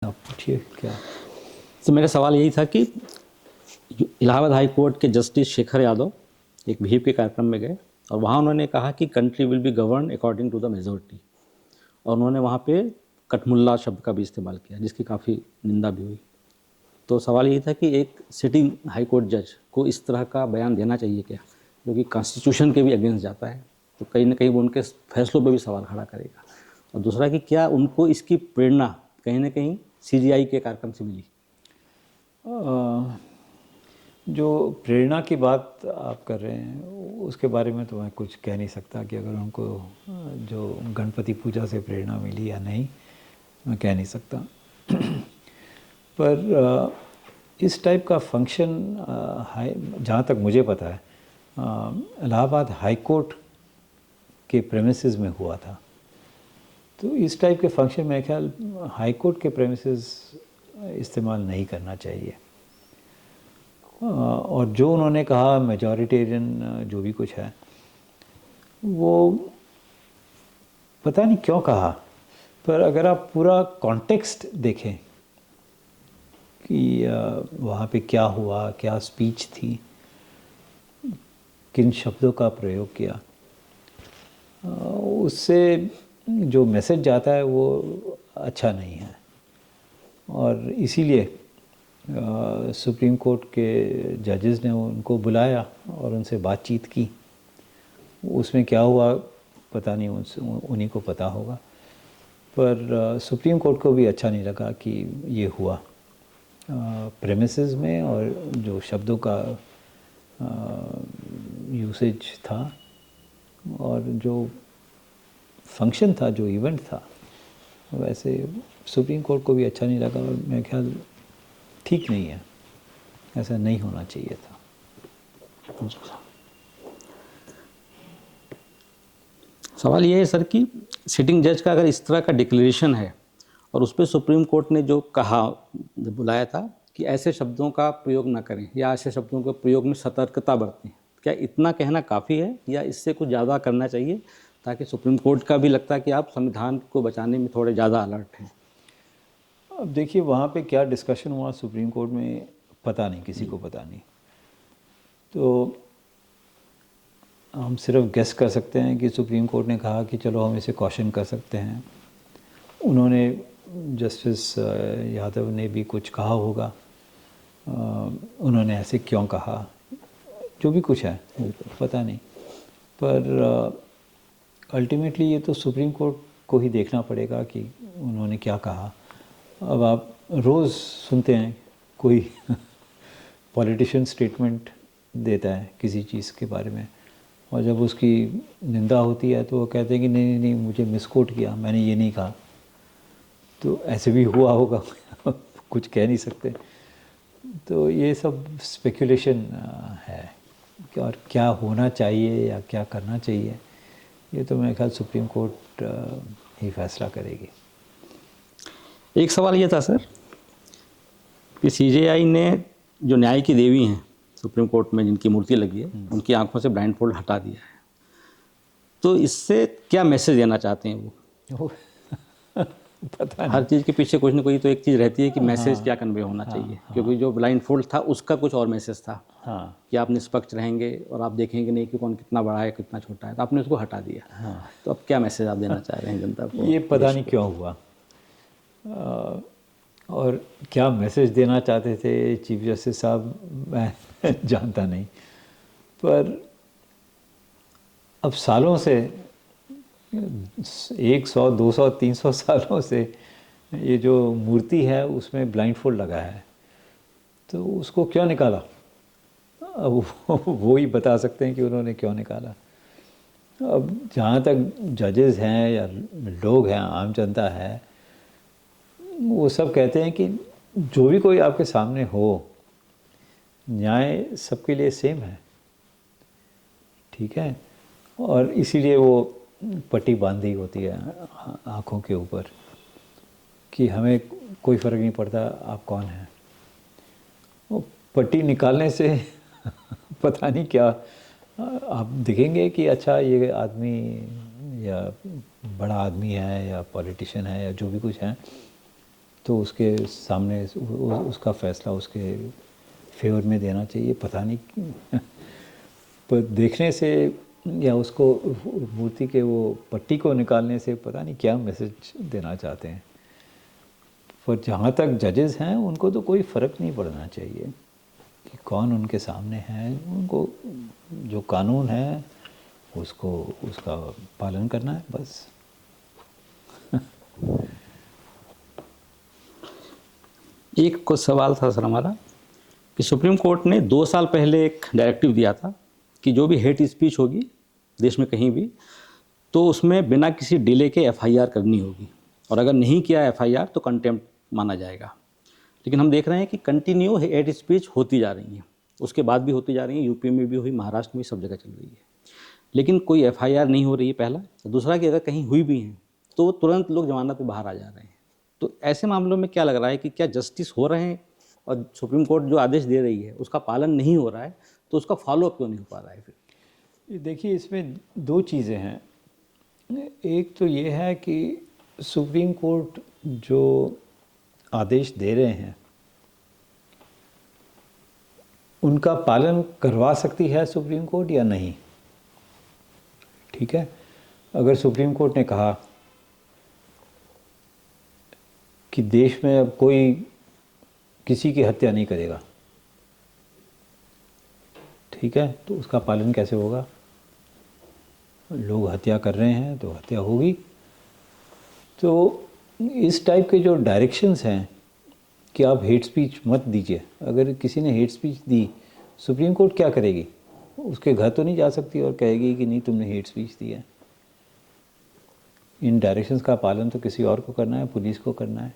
आप पूछिए क्या। तो मेरा सवाल यही था कि इलाहाबाद हाई कोर्ट के जस्टिस शेखर यादव एक भीप के कार्यक्रम में गए और वहाँ उन्होंने कहा कि country will be govern according to the majority, और उन्होंने वहाँ पे कठमुल्ला शब्द का भी इस्तेमाल किया जिसकी काफ़ी निंदा भी हुई। तो सवाल यही था कि एक सिटिंग हाई कोर्ट जज को इस तरह का बयान देना चाहिए क्या, जो कि कॉन्स्टिट्यूशन के भी अगेंस्ट जाता है, तो कहीं ना कहीं वो उनके फैसलों पर भी सवाल खड़ा करेगा। और दूसरा कि क्या उनको इसकी प्रेरणा कहीं ना कहीं सीजीआई के कार्यक्रम से मिली। जो प्रेरणा की बात आप कर रहे हैं उसके बारे में तो मैं कुछ कह नहीं सकता कि अगर उनको जो गणपति पूजा से प्रेरणा मिली या नहीं, मैं कह नहीं सकता। पर इस टाइप का फंक्शन जहाँ तक मुझे पता है इलाहाबाद हाई कोर्ट के प्रेमिसेस में हुआ था। तो इस टाइप के फंक्शन में ख्याल हाई कोर्ट के प्रेमिसेस इस्तेमाल नहीं करना चाहिए। और जो उन्होंने कहा मेजॉरिटेरियन जो भी कुछ है वो पता नहीं क्यों कहा, पर अगर आप पूरा कॉन्टेक्स्ट देखें कि वहाँ पे क्या हुआ, क्या स्पीच थी, किन शब्दों का प्रयोग किया, उससे जो मैसेज जाता है वो अच्छा नहीं है। और इसीलिए सुप्रीम कोर्ट के जजेस ने उनको बुलाया और उनसे बातचीत की। उसमें क्या हुआ पता नहीं, उन्हीं को पता होगा। पर सुप्रीम कोर्ट को भी अच्छा नहीं लगा कि ये हुआ प्रेमिसेस में, और जो शब्दों का यूसेज था और जो फंक्शन था, जो इवेंट था, वैसे सुप्रीम कोर्ट को भी अच्छा नहीं लगा। और मेरे ख्याल ठीक नहीं है, ऐसा नहीं होना चाहिए था। सवाल ये है सर कि सिटिंग जज का अगर इस तरह का डिक्लेरेशन है और उस पर सुप्रीम कोर्ट ने जो कहा, जब बुलाया था कि ऐसे शब्दों का प्रयोग ना करें या ऐसे शब्दों के प्रयोग में सतर्कता बरतें, क्या इतना कहना काफ़ी है या इससे कुछ ज़्यादा करना चाहिए, ताकि सुप्रीम कोर्ट का भी लगता है कि आप संविधान को बचाने में थोड़े ज़्यादा अलर्ट हैं। अब देखिए वहाँ पे क्या डिस्कशन हुआ सुप्रीम कोर्ट में, पता नहीं, किसी को पता नहीं। तो हम सिर्फ गेस कर सकते हैं कि सुप्रीम कोर्ट ने कहा कि चलो हम इसे क्वेश्चन कर सकते हैं। उन्होंने जस्टिस यादव ने भी कुछ कहा होगा, उन्होंने ऐसे क्यों कहा, जो भी कुछ है पता नहीं। पर अल्टीमेटली ये तो सुप्रीम कोर्ट को ही देखना पड़ेगा कि उन्होंने क्या कहा। अब आप रोज़ सुनते हैं कोई पॉलिटिशियन स्टेटमेंट देता है किसी चीज़ के बारे में, और जब उसकी निंदा होती है तो वो कहते हैं कि नहीं नहीं नहीं, मुझे मिसकोट किया, मैंने ये नहीं कहा। तो ऐसे भी हुआ होगा कुछ कह नहीं सकते। तो ये सब स्पेकुलेशन है, और क्या होना चाहिए या क्या करना चाहिए, ये तो मेरे ख्याल सुप्रीम कोर्ट ही फैसला करेगी। एक सवाल ये था सर कि सीजेआई ने जो न्याय की देवी हैं सुप्रीम कोर्ट में जिनकी मूर्ति लगी है, उनकी आंखों से ब्लाइंड फोल्ड हटा दिया है, तो इससे क्या मैसेज देना चाहते हैं वो? पता हर नहीं। चीज़ के पीछे कुछ ना कोई तो एक चीज़ रहती है कि मैसेज क्या कन्वे होना हाँ चाहिए, हाँ क्योंकि जो ब्लाइंड फोल्ड था उसका कुछ और मैसेज था हाँ कि आप निष्पक्ष रहेंगे और आप देखेंगे नहीं कि कौन कितना बड़ा है कितना छोटा है, तो आपने उसको हटा दिया। हाँ। तो अब क्या मैसेज आप देना चाह रहे हैं जनता को, ये पता देश नहीं को? क्यों हुआ, और क्या मैसेज देना चाहते थे चीफ जस्टिस साहब, मैं जानता नहीं। पर अब सालों से, 100 200 300 सालों से ये जो मूर्ति है उसमें ब्लाइंड फोल्ड लगा है, तो उसको क्यों निकाला? अब वो ही बता सकते हैं कि उन्होंने क्यों निकाला। अब जहाँ तक जजेस हैं या लोग हैं, आम जनता है, वो सब कहते हैं कि जो भी कोई आपके सामने हो, न्याय सबके लिए सेम है, ठीक है। और इसीलिए वो पट्टी बांधी होती है आँखों के ऊपर कि हमें कोई फ़र्क नहीं पड़ता आप कौन हैं। वो पट्टी निकालने से पता नहीं क्या आप दिखेंगे कि अच्छा ये आदमी या बड़ा आदमी है या पॉलिटिशियन है या जो भी कुछ है, तो उसके सामने उसका फैसला उसके फेवर में देना चाहिए। पता नहीं पर देखने से या उसको मूर्ति के वो पट्टी को निकालने से पता नहीं क्या मैसेज देना चाहते हैं। पर जहाँ तक जजेस हैं उनको तो कोई फ़र्क नहीं पड़ना चाहिए कि कौन उनके सामने है। उनको जो कानून है उसको उसका पालन करना है बस। एक कुछ सवाल था सर हमारा कि सुप्रीम कोर्ट ने 2 साल पहले एक डायरेक्टिव दिया था कि जो भी हेट स्पीच होगी देश में कहीं भी, तो उसमें बिना किसी डिले के एफआईआर करनी होगी, और अगर नहीं किया एफआईआर तो कंटेम्प्ट माना जाएगा। लेकिन हम देख रहे हैं कि कंटिन्यू हेट स्पीच होती जा रही है, उसके बाद भी होती जा रही है, यूपी में भी हुई, महाराष्ट्र में सब जगह चल रही है, लेकिन कोई एफआईआर नहीं हो रही है, पहला। दूसरा कि अगर कहीं हुई भी हैं तो तुरंत लोग जमानत पे बाहर आ जा रहे हैं। तो ऐसे मामलों में क्या लग रहा है कि क्या जस्टिस हो रहे हैं, और सुप्रीम कोर्ट जो आदेश दे रही है उसका पालन नहीं हो रहा है, तो उसका फॉलोअप क्यों नहीं हो पा रहा है फिर? देखिए इसमें दो चीज़ें हैं। एक तो ये है कि सुप्रीम कोर्ट जो आदेश दे रहे हैं उनका पालन करवा सकती है सुप्रीम कोर्ट या नहीं। ठीक है, अगर सुप्रीम कोर्ट ने कहा कि देश में अब कोई किसी की हत्या नहीं करेगा, ठीक है, तो उसका पालन कैसे होगा? लोग हत्या कर रहे हैं तो हत्या होगी। तो इस टाइप के जो डायरेक्शंस हैं कि आप हेट स्पीच मत दीजिए, अगर किसी ने हेट स्पीच दी, सुप्रीम कोर्ट क्या करेगी? उसके घर तो नहीं जा सकती और कहेगी कि नहीं तुमने हेट स्पीच दी है। इन डायरेक्शंस का पालन तो किसी और को करना है, पुलिस को करना है,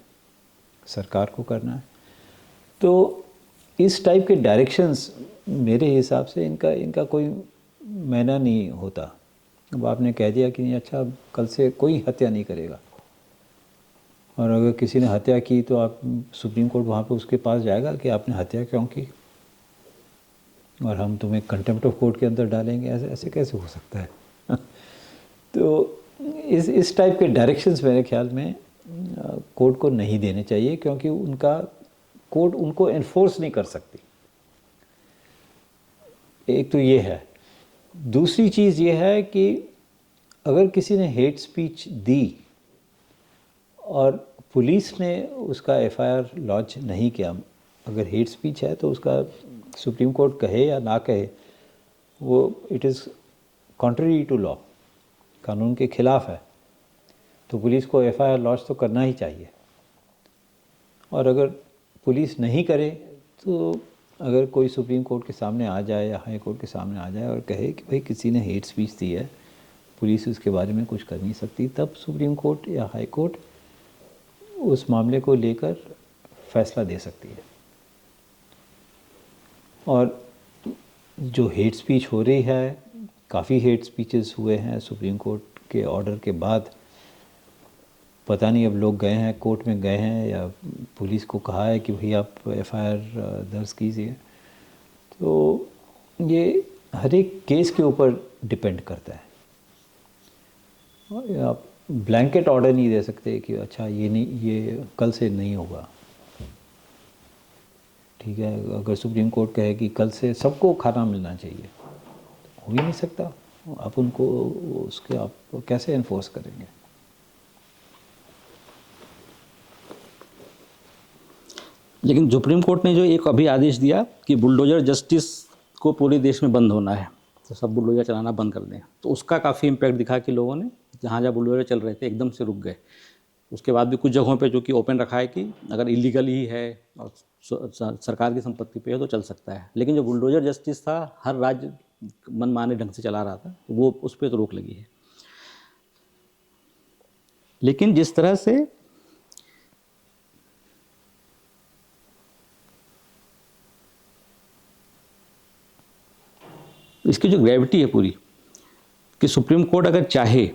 सरकार को करना है। तो इस टाइप के डायरेक्शंस मेरे हिसाब से इनका कोई मायना नहीं होता। अब आपने कह दिया कि नहीं, अच्छा कल से कोई हत्या नहीं करेगा, और अगर किसी ने हत्या की तो आप सुप्रीम कोर्ट वहाँ पे उसके पास जाएगा कि आपने हत्या क्यों की, और हम तुम्हें कंटेम्प्ट ऑफ कोर्ट के अंदर डालेंगे? ऐसे ऐसे कैसे हो सकता है? तो इस टाइप के डायरेक्शंस मेरे ख्याल में कोर्ट को नहीं देने चाहिए, क्योंकि उनका कोर्ट उनको एनफोर्स नहीं कर सकती। एक तो ये है। दूसरी चीज़ ये है कि अगर किसी ने हेट स्पीच दी और पुलिस ने उसका एफआईआर लॉन्च नहीं किया, अगर हेट स्पीच है तो उसका सुप्रीम कोर्ट कहे या ना कहे, वो it is contrary to law, कानून के ख़िलाफ़ है, तो पुलिस को एफआईआर लॉन्च तो करना ही चाहिए। और अगर पुलिस नहीं करे तो अगर कोई सुप्रीम कोर्ट के सामने आ जाए या हाई कोर्ट के सामने आ जाए और कहे कि भाई किसी ने हेट स्पीच दी है, पुलिस उसके बारे में कुछ कर नहीं सकती, तब सुप्रीम कोर्ट या हाई कोर्ट उस मामले को लेकर फैसला दे सकती है। और जो हेट स्पीच हो रही है, काफ़ी हेट स्पीचेस हुए हैं सुप्रीम कोर्ट के ऑर्डर के बाद। पता नहीं अब लोग गए हैं, कोर्ट में गए हैं या पुलिस को कहा है कि भाई आप एफआईआर दर्ज कीजिए। तो ये हर एक केस के ऊपर डिपेंड करता है। और आप ब्लैंकेट ऑर्डर नहीं दे सकते कि अच्छा ये नहीं, ये कल से नहीं होगा। ठीक है, अगर सुप्रीम कोर्ट कहे कि कल से सबको खाना मिलना चाहिए, हो ही नहीं सकता। आप उनको उसके आप कैसे एनफोर्स करेंगे? लेकिन सुप्रीम कोर्ट ने जो एक अभी आदेश दिया कि बुलडोजर जस्टिस को पूरे देश में बंद होना है, तो सब बुलडोजर चलाना बंद कर दें, तो उसका काफ़ी इम्पैक्ट दिखा कि लोगों ने जहाँ जहाँ बुलडोजर चल रहे थे एकदम से रुक गए। उसके बाद भी कुछ जगहों पे जो कि ओपन रखा है कि अगर इलीगल ही है और सरकार की संपत्ति पे है तो चल सकता है, लेकिन जो बुलडोजर जस्टिस था हर राज्य मनमाने ढंग से चला रहा था, तो वो उस पर तो रोक लगी है। लेकिन जिस तरह से इसकी जो ग्रेविटी है पूरी, कि सुप्रीम कोर्ट अगर चाहे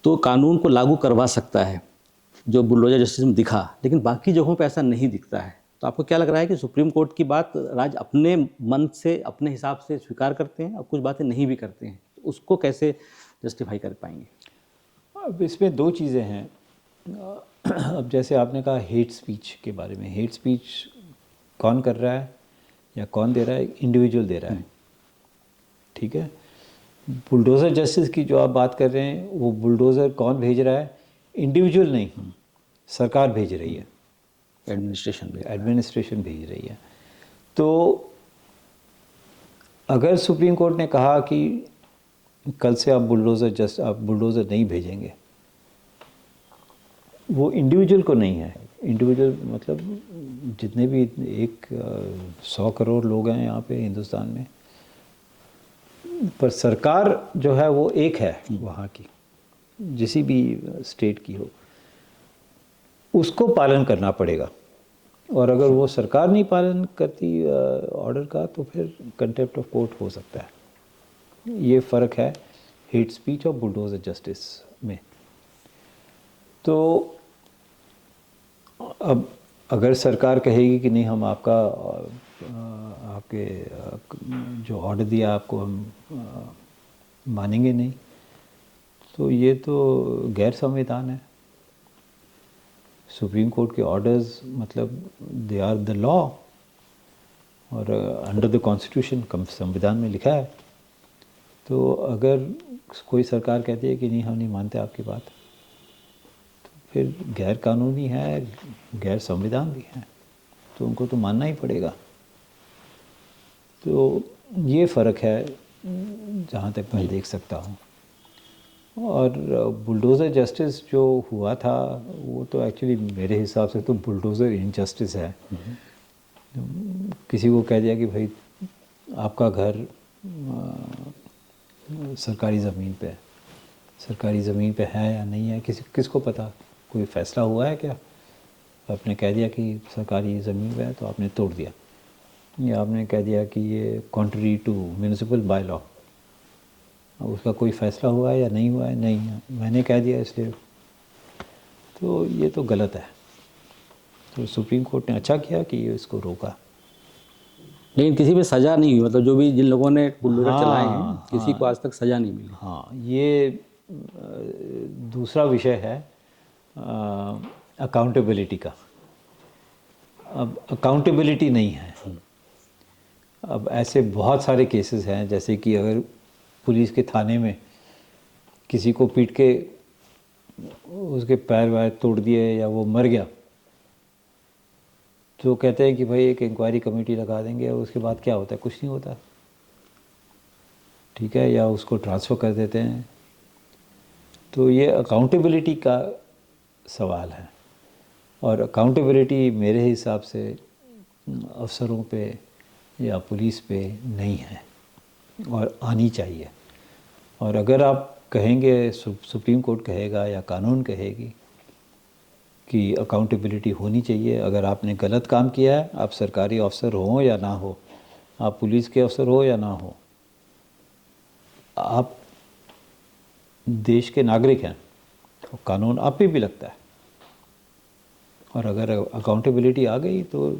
तो कानून को लागू करवा सकता है, जो बुलडोजर जस्टिस में दिखा, लेकिन बाकी जगहों पे ऐसा नहीं दिखता है। तो आपको क्या लग रहा है कि सुप्रीम कोर्ट की बात राज्य अपने मन से अपने हिसाब से स्वीकार करते हैं और कुछ बातें नहीं भी करते हैं, तो उसको कैसे जस्टिफाई कर पाएंगे? अब इसमें दो चीज़ें हैं। अब जैसे आपने कहा हेट स्पीच के बारे में, हेट स्पीच कौन कर रहा है या कौन दे रहा है? इंडिविजुअल दे रहा है, ठीक है। बुलडोज़र जस्टिस की जो आप बात कर रहे हैं, वो बुलडोज़र कौन भेज रहा है? इंडिविजुअल नहीं, सरकार भेज रही है, एडमिनिस्ट्रेशन भेज रही है। तो अगर सुप्रीम कोर्ट ने कहा कि कल से आप बुलडोज़र नहीं भेजेंगे, वो इंडिविजुअल को नहीं है। इंडिविजुअल मतलब जितने भी 100 करोड़ लोग हैं यहाँ पे हिंदुस्तान में, पर सरकार जो है वो एक है वहाँ की, जिसी भी स्टेट की हो, उसको पालन करना पड़ेगा। और अगर वो सरकार नहीं पालन करती ऑर्डर का, तो फिर कंटेम्प्ट ऑफ कोर्ट हो सकता है। ये फ़र्क है हेट स्पीच और बुलडोज़र जस्टिस में। तो अब अगर सरकार कहेगी कि नहीं, हम आपके जो ऑर्डर दिया आपको हम मानेंगे नहीं, तो ये तो गैर संविधान है। सुप्रीम कोर्ट के ऑर्डर्स मतलब दे आर द लॉ, और अंडर द कॉन्स्टिट्यूशन संविधान में लिखा है। तो अगर कोई सरकार कहती है कि नहीं, हम नहीं मानते आपकी बात, तो फिर गैर कानूनी है, गैर संविधान भी है, तो उनको तो मानना ही पड़ेगा। तो ये फ़र्क है जहाँ तक मैं देख सकता हूँ। और बुलडोज़र जस्टिस जो हुआ था, वो तो एक्चुअली मेरे हिसाब से तो बुलडोज़र इनजस्टिस है। किसी को कह दिया कि भाई आपका घर सरकारी ज़मीन पे है या नहीं है, किसको पता? कोई फ़ैसला हुआ है क्या? आपने कह दिया कि सरकारी ज़मीन पे है तो आपने तोड़ दिया, या आपने कह दिया कि ये contrary to municipal bylaw. उसका कोई फ़ैसला हुआ है या नहीं हुआ है? नहीं है, मैंने कह दिया इसलिए। तो ये तो गलत है। तो सुप्रीम कोर्ट ने अच्छा किया कि ये इसको रोका। लेकिन किसी पे सज़ा नहीं हुई, मतलब जो भी जिन लोगों ने बुलडोज़र चलाए हैं, किसी को आज तक सज़ा नहीं मिली। हाँ, ये दूसरा विषय है अकाउंटेबिलिटी का। अब अकाउंटेबिलिटी नहीं है। अब ऐसे बहुत सारे केसेस हैं, जैसे कि अगर पुलिस के थाने में किसी को पीट के उसके पैर वैर तोड़ दिए या वो मर गया, तो कहते हैं कि भाई एक इंक्वायरी कमेटी लगा देंगे, और उसके बाद क्या होता है? कुछ नहीं होता, ठीक है, या उसको ट्रांसफ़र कर देते हैं। तो ये अकाउंटेबिलिटी का सवाल है, और अकाउंटेबिलिटी मेरे हिसाब से अफसरों पे या पुलिस पे नहीं है, और आनी चाहिए। और अगर आप कहेंगे, सुप्रीम कोर्ट कहेगा या कानून कहेगी कि अकाउंटेबिलिटी होनी चाहिए, अगर आपने गलत काम किया है, आप सरकारी अफसर हो या ना हो, आप पुलिस के अफसर हो या ना हो, आप देश के नागरिक हैं, तो कानून आप पे भी लगता है। और अगर अकाउंटेबिलिटी आ गई तो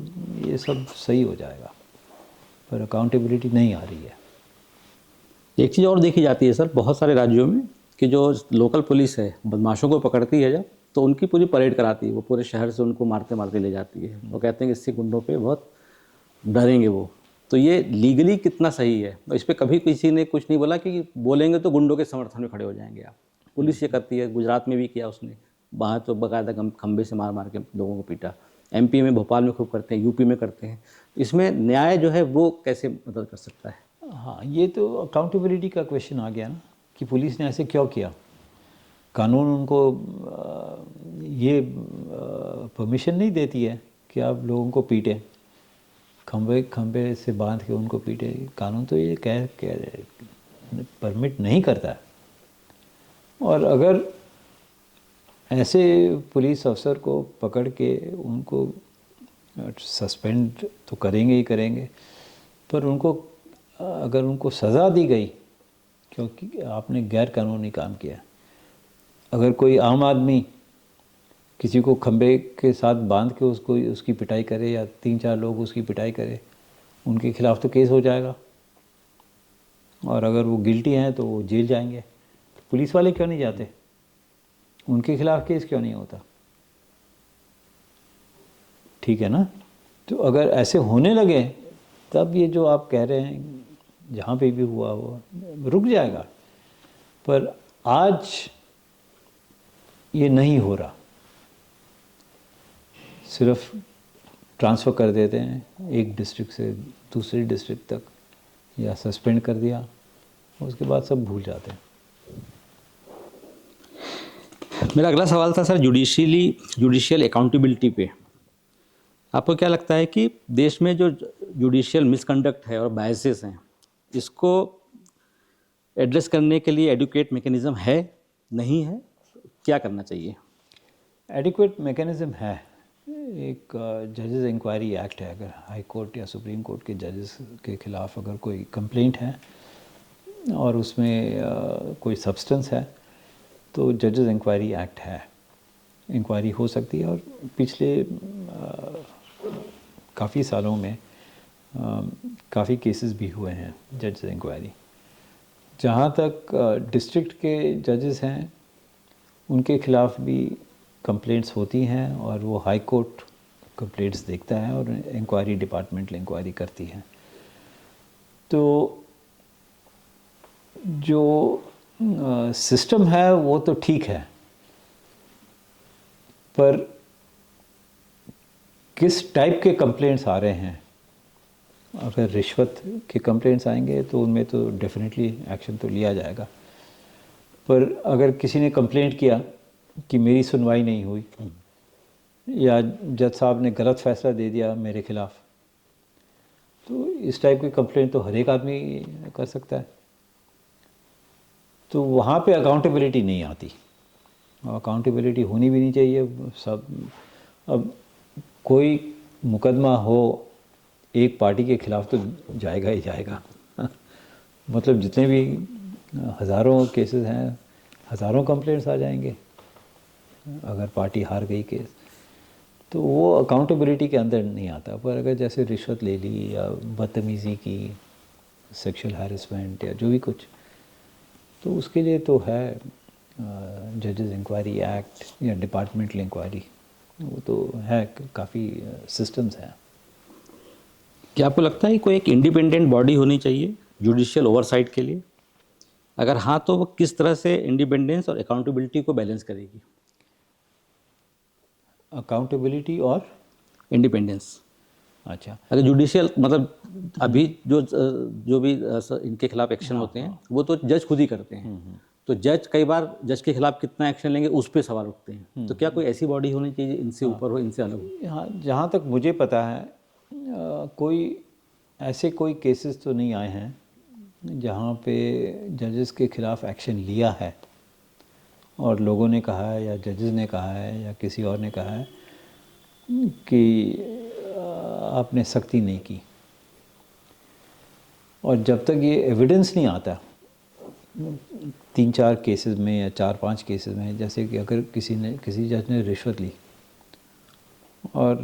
ये सब सही हो जाएगा, पर अकाउंटेबिलिटी नहीं आ रही है। एक चीज़ और देखी जाती है सर बहुत सारे राज्यों में, कि जो लोकल पुलिस है बदमाशों को पकड़ती है जब, तो उनकी पूरी परेड कराती है, वो पूरे शहर से उनको मारते मारते ले जाती है। वो कहते हैं कि इससे गुंडों पे बहुत डरेंगे वो। तो ये लीगली कितना सही है? इस पर कभी किसी ने कुछ नहीं बोला कि बोलेंगे तो गुंडों के समर्थन में खड़े हो जाएंगे आप? पुलिस ये करती है, गुजरात में भी किया उसने, वहाँ तो बाकायदा खंबे से मार मार के लोगों को पीटा। एमपी में, भोपाल में खूब करते हैं, यूपी में करते हैं। इसमें न्याय जो है वो कैसे मदद कर सकता है? हाँ, ये तो अकाउंटेबिलिटी का क्वेश्चन आ गया ना, कि पुलिस ने ऐसे क्यों किया। कानून उनको ये परमिशन नहीं देती है कि आप लोगों को पीटें, खंबे से बांध के उनको पीटे। कानून तो ये कह परमिट नहीं करता है। और अगर ऐसे पुलिस अफसर को पकड़ के उनको सस्पेंड तो करेंगे ही करेंगे, पर उनको अगर उनको सज़ा दी गई क्योंकि आपने गैर कानूनी काम किया, अगर कोई आम आदमी किसी को खंबे के साथ बांध के उसकी पिटाई करे, या 3-4 लोग उसकी पिटाई करे, उनके खिलाफ़ तो केस हो जाएगा, और अगर वो गिल्टी हैं तो वो जेल जाएंगे। पुलिस वाले क्यों नहीं जाते? उनके खिलाफ़ केस क्यों नहीं होता? ठीक है ना। तो अगर ऐसे होने लगे तब ये जो आप कह रहे हैं जहाँ पे भी हुआ वो रुक जाएगा, पर आज ये नहीं हो रहा। सिर्फ ट्रांसफ़र कर देते हैं एक डिस्ट्रिक्ट से दूसरे डिस्ट्रिक्ट तक, या सस्पेंड कर दिया, उसके बाद सब भूल जाते हैं। मेरा अगला सवाल था सर जुडिशियल अकाउंटेबिलिटी पे। आपको क्या लगता है कि देश में जो जुडिशियल मिसकंडक्ट है और बायसेस हैं, इसको एड्रेस करने के लिए एडुकेट मैकेनिज़्म है, नहीं है, क्या करना चाहिए? एडिक्वेट मैकेनिज़्म है। एक जजेस इंक्वायरी एक्ट है। अगर हाई कोर्ट या सुप्रीम कोर्ट के जजेस के ख़िलाफ़ अगर कोई कंप्लेंट है और उसमें कोई सब्सटेंस है तो जजेस इंक्वायरी एक्ट है, इंक्वायरी हो सकती है। और पिछले काफ़ी सालों में काफ़ी केसेस भी हुए हैं जजेस इंक्वायरी। जहाँ तक डिस्ट्रिक्ट के जजेस हैं उनके ख़िलाफ़ भी कंप्लेंट्स होती हैं और वो हाई कोर्ट कंप्लेंट्स देखता है और इंक्वायरी डिपार्टमेंटल इंक्वायरी करती है। तो जो सिस्टम है वो तो ठीक है, पर किस टाइप के कंप्लेंट्स आ रहे हैं, अगर रिश्वत के कंप्लेंट्स आएंगे तो उनमें तो डेफिनेटली एक्शन तो लिया जाएगा। पर अगर किसी ने कंप्लेंट किया कि मेरी सुनवाई नहीं हुई या जज साहब ने गलत फ़ैसला दे दिया मेरे ख़िलाफ़, तो इस टाइप की कंप्लेंट तो हर एक आदमी कर सकता है। तो वहाँ पे अकाउंटेबिलिटी नहीं आती, अकाउंटेबिलिटी होनी भी नहीं चाहिए। सब अब कोई मुकदमा हो एक पार्टी के ख़िलाफ़ तो जाएगा ही जाएगा। मतलब जितने भी हज़ारों केसेस हैं, हज़ारों कंप्लेंट्स आ जाएंगे अगर पार्टी हार गई केस, तो वो अकाउंटेबिलिटी के अंदर नहीं आता। पर अगर जैसे रिश्वत ले ली या बदतमीज़ी की, सेक्सुअल हैरेसमेंट या जो भी कुछ, तो उसके लिए तो है जजेस इंक्वायरी एक्ट या डिपार्टमेंटल इंक्वायरी, वो तो है, काफ़ी सिस्टम्स हैं। क्या आपको लगता है कोई एक इंडिपेंडेंट बॉडी होनी चाहिए जुडिशियल ओवरसाइट के लिए? अगर हाँ, तो वो किस तरह से इंडिपेंडेंस और अकाउंटेबिलिटी को बैलेंस करेगी? अकाउंटेबिलिटी और इंडिपेंडेंस। अच्छा, अगर जुडिशियल मतलब अभी जो भी इनके खिलाफ एक्शन होते हैं वो तो जज खुद ही करते हैं, तो जज कई बार जज के खिलाफ कितना एक्शन लेंगे उस पर सवाल उठते हैं। तो क्या कोई ऐसी बॉडी होनी चाहिए इनसे ऊपर हो, इनसे अलग हो? हाँ, जहाँ तक मुझे पता है कोई ऐसे कोई केसेस तो नहीं आए हैं जहाँ पे जजेस के ख़िलाफ़ एक्शन लिया है और लोगों ने कहा है या जजेस ने कहा है या किसी और ने कहा है कि आपने सख्ती नहीं की। और जब तक ये एविडेंस नहीं आता 3-4 केसेस में या 4-5 केसेस में, जैसे कि अगर किसी जज ने रिश्वत ली और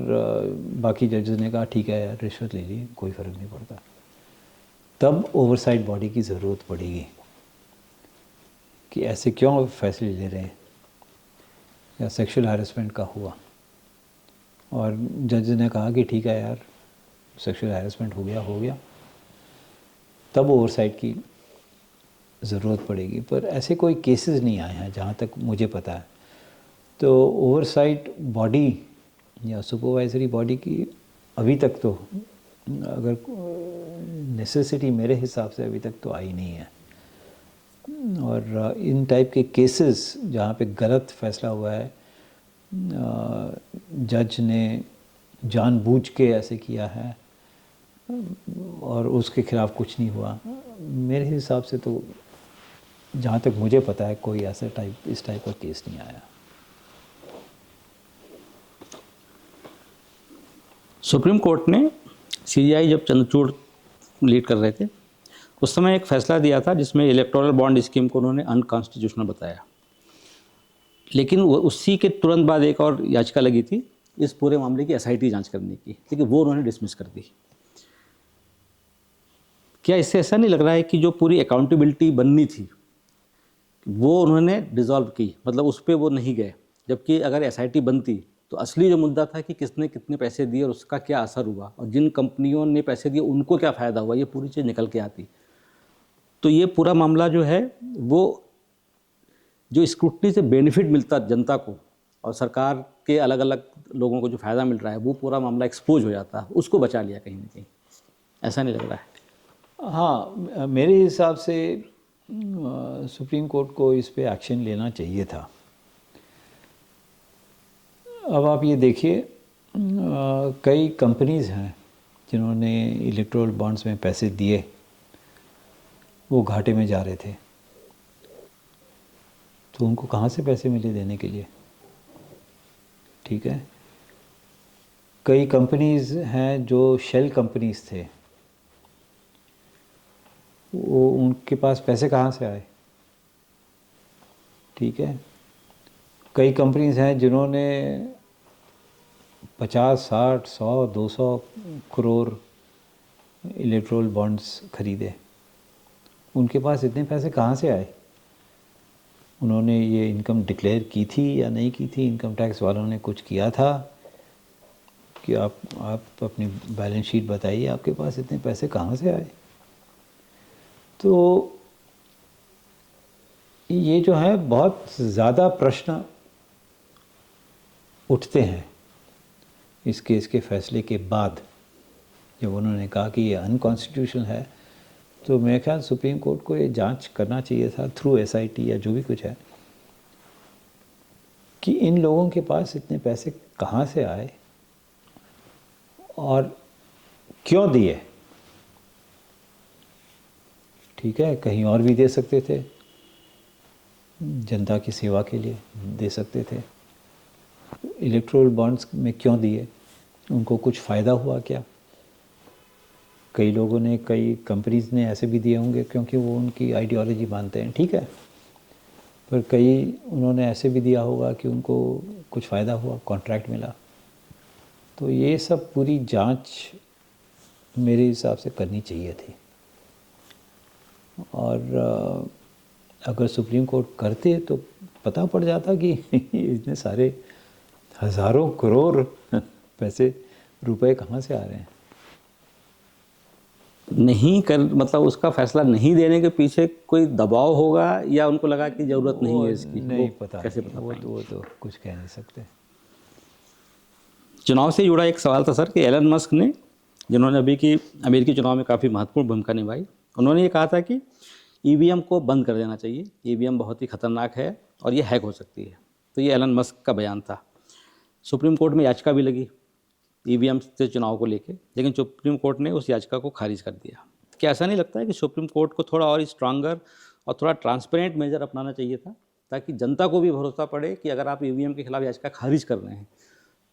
बाकी जजेस ने कहा ठीक है यार रिश्वत ले ली, कोई फ़र्क नहीं पड़ता, तब ओवरसाइट बॉडी की ज़रूरत पड़ेगी कि ऐसे क्यों फैसले ले रहे हैं। या सेक्सुअल हैरेसमेंट का हुआ और जज ने कहा कि ठीक है यार सेक्सुअल हैरेसमेंट हो गया, तब ओवरसाइट की ज़रूरत पड़ेगी। पर ऐसे कोई केसेस नहीं आए हैं जहाँ तक मुझे पता है। तो ओवरसाइट बॉडी या सुपरवाइजरी बॉडी की अभी तक तो अगर नेसेसिटी मेरे हिसाब से अभी तक तो आई नहीं है। और इन टाइप के केसेस जहाँ पे गलत फैसला हुआ है, जज ने जानबूझ के ऐसे किया है और उसके ख़िलाफ़ कुछ नहीं हुआ, मेरे हिसाब से तो जहाँ तक मुझे पता है कोई ऐसा इस टाइप का केस नहीं आया। सुप्रीम कोर्ट ने सीजीआई जब चंद्रचूड़ लीड कर रहे थे उस समय एक फैसला दिया था जिसमें इलेक्टोरल बॉन्ड स्कीम को उन्होंने अनकॉन्स्टिट्यूशनल बताया, लेकिन वो उसी के तुरंत बाद एक और याचिका लगी थी इस पूरे मामले की एसआईटी जांच करने की, लेकिन वो उन्होंने डिसमिस कर दी। क्या इससे ऐसा नहीं लग रहा है कि जो पूरी अकाउंटेबिलिटी बननी थी वो उन्होंने डिसॉल्व की, मतलब उस पर वो नहीं गए, जबकि अगर एसआईटी बनती तो असली जो मुद्दा था कि किसने कितने पैसे दिए और उसका क्या असर हुआ, और जिन कंपनियों ने पैसे दिए उनको क्या फ़ायदा हुआ, ये पूरी चीज़ निकल के आती। तो ये पूरा मामला जो है वो जो स्क्रूटनी से बेनिफिट मिलता जनता को और सरकार के अलग अलग लोगों को जो फ़ायदा मिल रहा है, वो पूरा मामला एक्सपोज हो जाता है, उसको बचा लिया कहीं ना कहीं, ऐसा नहीं लग रहा है? हाँ, मेरे हिसाब से सुप्रीम कोर्ट को इस पे एक्शन लेना चाहिए था। अब आप ये देखिए, कई कंपनीज़ हैं जिन्होंने इलेक्ट्रोल बॉन्ड्स में पैसे दिए, वो घाटे में जा रहे थे, तो उनको कहाँ से पैसे मिले देने के लिए? ठीक है, कई कंपनीज़ हैं जो शेल कंपनीज़ थे, वो उनके पास पैसे कहाँ से आए? ठीक है, कई कंपनीज़ हैं जिन्होंने 50, 60, 100, 200 करोड़ इलेक्ट्रोल बॉन्ड्स खरीदे, उनके पास इतने पैसे कहाँ से आए? उन्होंने ये इनकम डिक्लेयर की थी या नहीं की थी? इनकम टैक्स वालों ने कुछ किया था कि आप अपनी बैलेंस शीट बताइए, आपके पास इतने पैसे कहाँ से आए? तो ये जो है बहुत ज़्यादा प्रश्न उठते हैं इस केस के फैसले के बाद। जब उन्होंने कहा कि ये अनकॉन्स्टिट्यूशनल है, तो मेरे ख्याल सुप्रीम कोर्ट को ये जांच करना चाहिए था थ्रू एसआईटी या जो भी कुछ है, कि इन लोगों के पास इतने पैसे कहाँ से आए और क्यों दिए। ठीक है, कहीं और भी दे सकते थे, जनता की सेवा के लिए दे सकते थे। इलेक्ट्रोल बॉन्ड्स में क्यों दिए? उनको कुछ फ़ायदा हुआ क्या? कई लोगों ने, कई कंपनीज़ ने ऐसे भी दिए होंगे क्योंकि वो उनकी आइडियोलॉजी मानते हैं, ठीक है, पर कई उन्होंने ऐसे भी दिया होगा कि उनको कुछ फ़ायदा हुआ, कॉन्ट्रैक्ट मिला। तो ये सब पूरी जांच मेरे हिसाब से करनी चाहिए थी, और अगर सुप्रीम कोर्ट करते तो पता पड़ जाता कि इतने सारे हज़ारों करोड़ पैसे, रुपए कहाँ से आ रहे हैं। नहीं कर, मतलब उसका फैसला नहीं देने के पीछे कोई दबाव होगा या उनको लगा कि ज़रूरत नहीं है इसकी? नहीं वो पता, कैसे नहीं, पता पाएंगे? वो तो कुछ कह नहीं सकते। चुनाव से जुड़ा एक सवाल था सर कि एलन मस्क ने, जिन्होंने अभी की अमेरिकी चुनाव में काफ़ी महत्वपूर्ण भूमिका निभाई, उन्होंने ये कहा था कि ईवीएम को बंद कर देना चाहिए, ईवीएम बहुत ही खतरनाक है और ये हैक हो सकती है। तो ये एलन मस्क का बयान था। सुप्रीम कोर्ट में याचिका भी लगी ईवीएम से चुनाव को लेके, लेकिन सुप्रीम कोर्ट ने उस याचिका को खारिज कर दिया। क्या ऐसा नहीं लगता है कि सुप्रीम कोर्ट को थोड़ा और स्ट्रांगर और थोड़ा ट्रांसपेरेंट मेजर अपनाना चाहिए था, ताकि जनता को भी भरोसा पड़े कि अगर आप ईवीएम के खिलाफ याचिका खारिज कर रहे हैं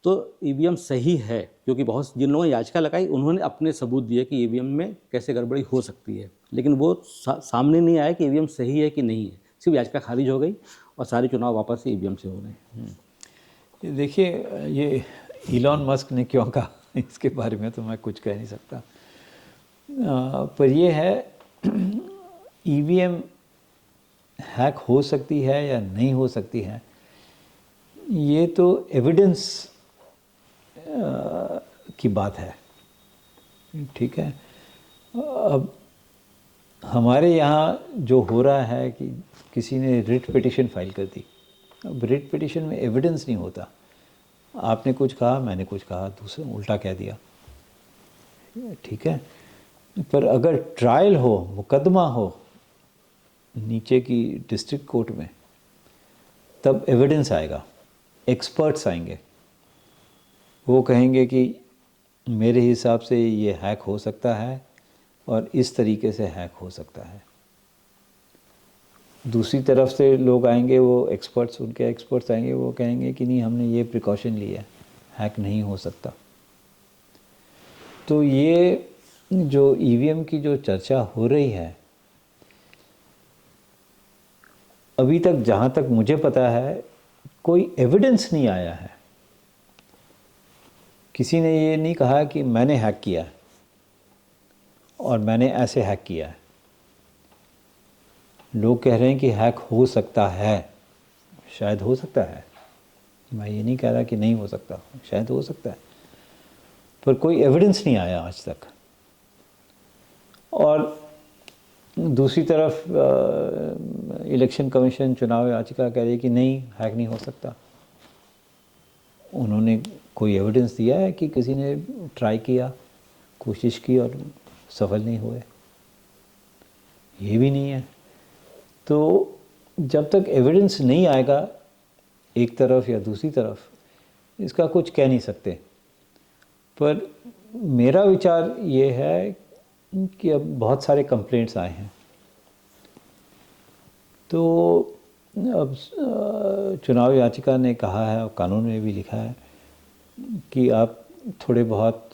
तो ईवीएम सही है? क्योंकि बहुत जिन लोगों ने याचिका लगाई उन्होंने अपने सबूत दिए कि ईवीएम में कैसे गड़बड़ी हो सकती है, लेकिन वो सामने नहीं आया कि ईवीएम सही है कि नहीं है। सिर्फ याचिका खारिज हो गई और सारे चुनाव वापस से ईवीएम से हो रहे हैं। देखिए, ये इलॉन मस्क ने क्यों कहा इसके बारे में तो मैं कुछ कह नहीं सकता, पर ये है ईवीएम हैक हो सकती है या नहीं हो सकती है, ये तो एविडेंस की बात है। ठीक है, अब हमारे यहाँ जो हो रहा है कि किसी ने रिट पिटिशन फाइल कर दी। अब रिट पिटिशन में एविडेंस नहीं होता, आपने कुछ कहा, मैंने कुछ कहा, दूसरे उल्टा कह दिया। ठीक है, पर अगर ट्रायल हो, मुकदमा हो नीचे की डिस्ट्रिक्ट कोर्ट में, तब एविडेंस आएगा, एक्सपर्ट्स आएंगे, वो कहेंगे कि मेरे हिसाब से ये हैक हो सकता है और इस तरीके से हैक हो सकता है। दूसरी तरफ से लोग आएंगे, वो एक्सपर्ट्स, उनके एक्सपर्ट्स आएंगे, वो कहेंगे कि नहीं, हमने ये प्रिकॉशन लिया है, हैक नहीं हो सकता। तो ये जो ईवीएम की जो चर्चा हो रही है, अभी तक जहाँ तक मुझे पता है कोई एविडेंस नहीं आया है। किसी ने ये नहीं कहा कि मैंने हैक किया है और मैंने ऐसे हैक किया है। लोग कह रहे हैं कि हैक हो सकता है, शायद हो सकता है, मैं ये नहीं कह रहा कि नहीं हो सकता, शायद हो सकता है, पर कोई एविडेंस नहीं आया आज तक। और दूसरी तरफ इलेक्शन कमीशन चुनाव याचिका कह रही है कि नहीं, हैक नहीं हो सकता। उन्होंने कोई एविडेंस दिया है कि किसी ने ट्राई किया, कोशिश की और सफल नहीं हुए? ये भी नहीं है। तो जब तक एविडेंस नहीं आएगा एक तरफ या दूसरी तरफ, इसका कुछ कह नहीं सकते। पर मेरा विचार ये है कि अब बहुत सारे कंप्लेंट्स आए हैं, तो अब चुनाव याचिका ने कहा है और कानून में भी लिखा है कि आप थोड़े बहुत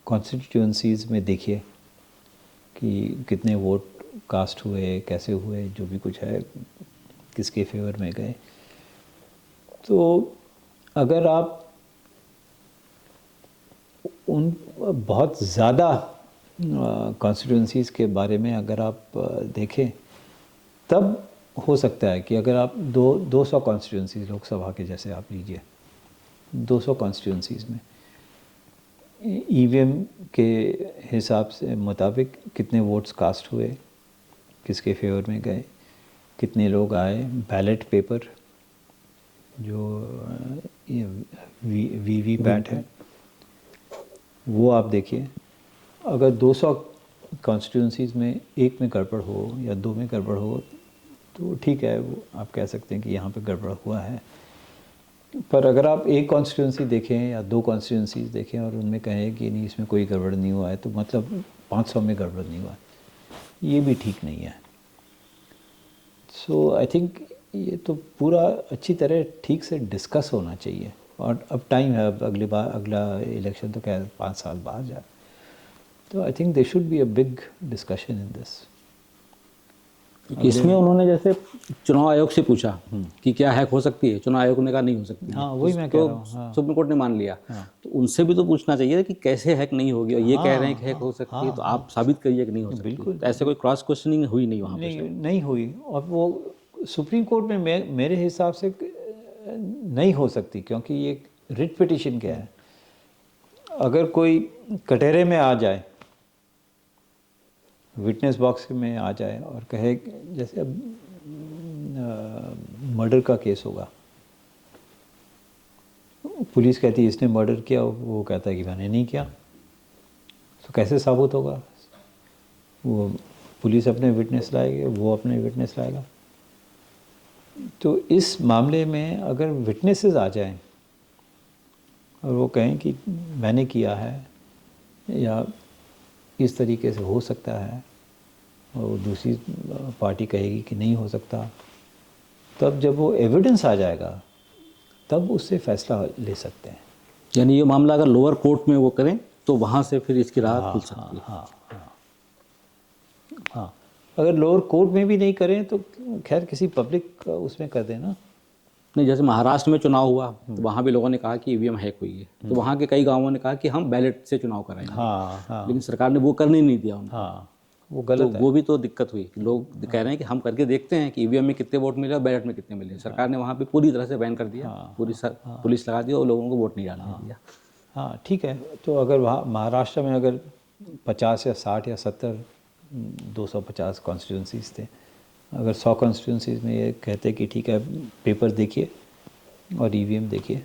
कॉन्स्टिट्यूएंसीज़ में देखिए कि कितने वोट कास्ट हुए, कैसे हुए, जो भी कुछ है, किसके फेवर में गए। तो अगर आप उन बहुत ज़्यादा कॉन्स्टिट्यूएंसीज़ के बारे में अगर आप देखें, तब हो सकता है कि अगर आप 200 कॉन्स्टिट्यूएंसीज़ लोकसभा के जैसे आप लीजिए, 200 कॉन्स्टिट्यूएंसीज़ में ईवीएम के हिसाब से मुताबिक कितने वोट्स कास्ट हुए, किसके फेवर में गए, कितने लोग आए, बैलेट पेपर जो वीवीपैट है वो आप देखिए। अगर 200 कॉन्स्टिट्यूंसीज़ में एक में गड़बड़ हो या दो में गड़बड़ हो तो ठीक है, वो आप कह सकते हैं कि यहाँ पे गड़बड़ हुआ है। पर अगर आप एक कॉन्स्टिट्यूंसी देखें या दो कॉन्स्टिट्यूंसीज़ देखें और उनमें कहें कि नहीं इसमें कोई गड़बड़ नहीं हुआ है, तो मतलब 500 में गड़बड़ नहीं हुआ है, ये भी ठीक नहीं है। सो आई थिंक ये तो पूरा अच्छी तरह ठीक से डिस्कस होना चाहिए। और अब टाइम है, अब अगला इलेक्शन तो क्या 5 साल बाद जाए, तो I think they should be a big discussion in this. इसमें उन्होंने जैसे चुनाव आयोग से पूछा कि क्या हैक हो सकती है, चुनाव आयोग ने कहा नहीं हो सकती। हाँ, वही मैं कह रहा हूँ। हाँ, सुप्रीम कोर्ट ने मान लिया। तो उनसे भी तो पूछना चाहिए कि कैसे हैक नहीं होगी, और ये कह रहे हैं कि हैक हो सकती है, तो आप साबित करिए कि नहीं हो सकती। बिल्कुल। तो ऐसे कोई क्रॉस क्वेश्चनिंग हुई नहीं वहाँ पे। नहीं हुई। और वो सुप्रीम कोर्ट में मेरे हिसाब से नहीं हो सकती, क्योंकि ये रिट पिटिशन क्या है। अगर कोई कटहरे में आ जाए, विटनेस बॉक्स में आ जाए और कहे, जैसे अब मर्डर का केस होगा, पुलिस कहती है इसने मर्डर किया, वो कहता है कि मैंने नहीं किया, तो कैसे साबित होगा? वो पुलिस अपने विटनेस लाएगी, वो अपने विटनेस लाएगा। तो इस मामले में अगर विटनेसेस आ जाएं और वो कहें कि मैंने किया है या इस तरीके से हो सकता है, और दूसरी पार्टी कहेगी कि नहीं हो सकता, तब जब वो एविडेंस आ जाएगा तब उससे फैसला ले सकते हैं। यानी ये मामला अगर लोअर कोर्ट में वो करें तो वहाँ से फिर इसकी राह खुल सकती है। हाँ, अगर लोअर कोर्ट में भी नहीं करें तो खैर किसी पब्लिक उसमें कर देना। नहीं, जैसे महाराष्ट्र में चुनाव हुआ तो वहाँ भी लोगों ने कहा कि ईवीएम हैक हुई है, तो वहाँ के कई गांवों ने कहा कि हम बैलेट से चुनाव कराएंगे। हाँ, लेकिन सरकार ने वो करने नहीं दिया उनको। हाँ, वो गलत है। वो भी तो दिक्कत हुई। लोग कह रहे हैं कि हम करके देखते हैं कि ईवीएम में कितने वोट मिले और बैलेट में कितने मिले। सरकार ने वहाँ पे पूरी तरह से बैन कर दिया, पुलिस लगा दी और लोगों को वोट नहीं डालने दिया। हाँ, ठीक है। तो अगर वहाँ महाराष्ट्र में अगर 50 या 60 या 70 250 कॉन्स्टिट्यूंसीज़ थे, अगर 100 कॉन्स्टिट्यूंसीज़ में ये कहते कि ठीक है पेपर देखिए और ईवीएम देखिए,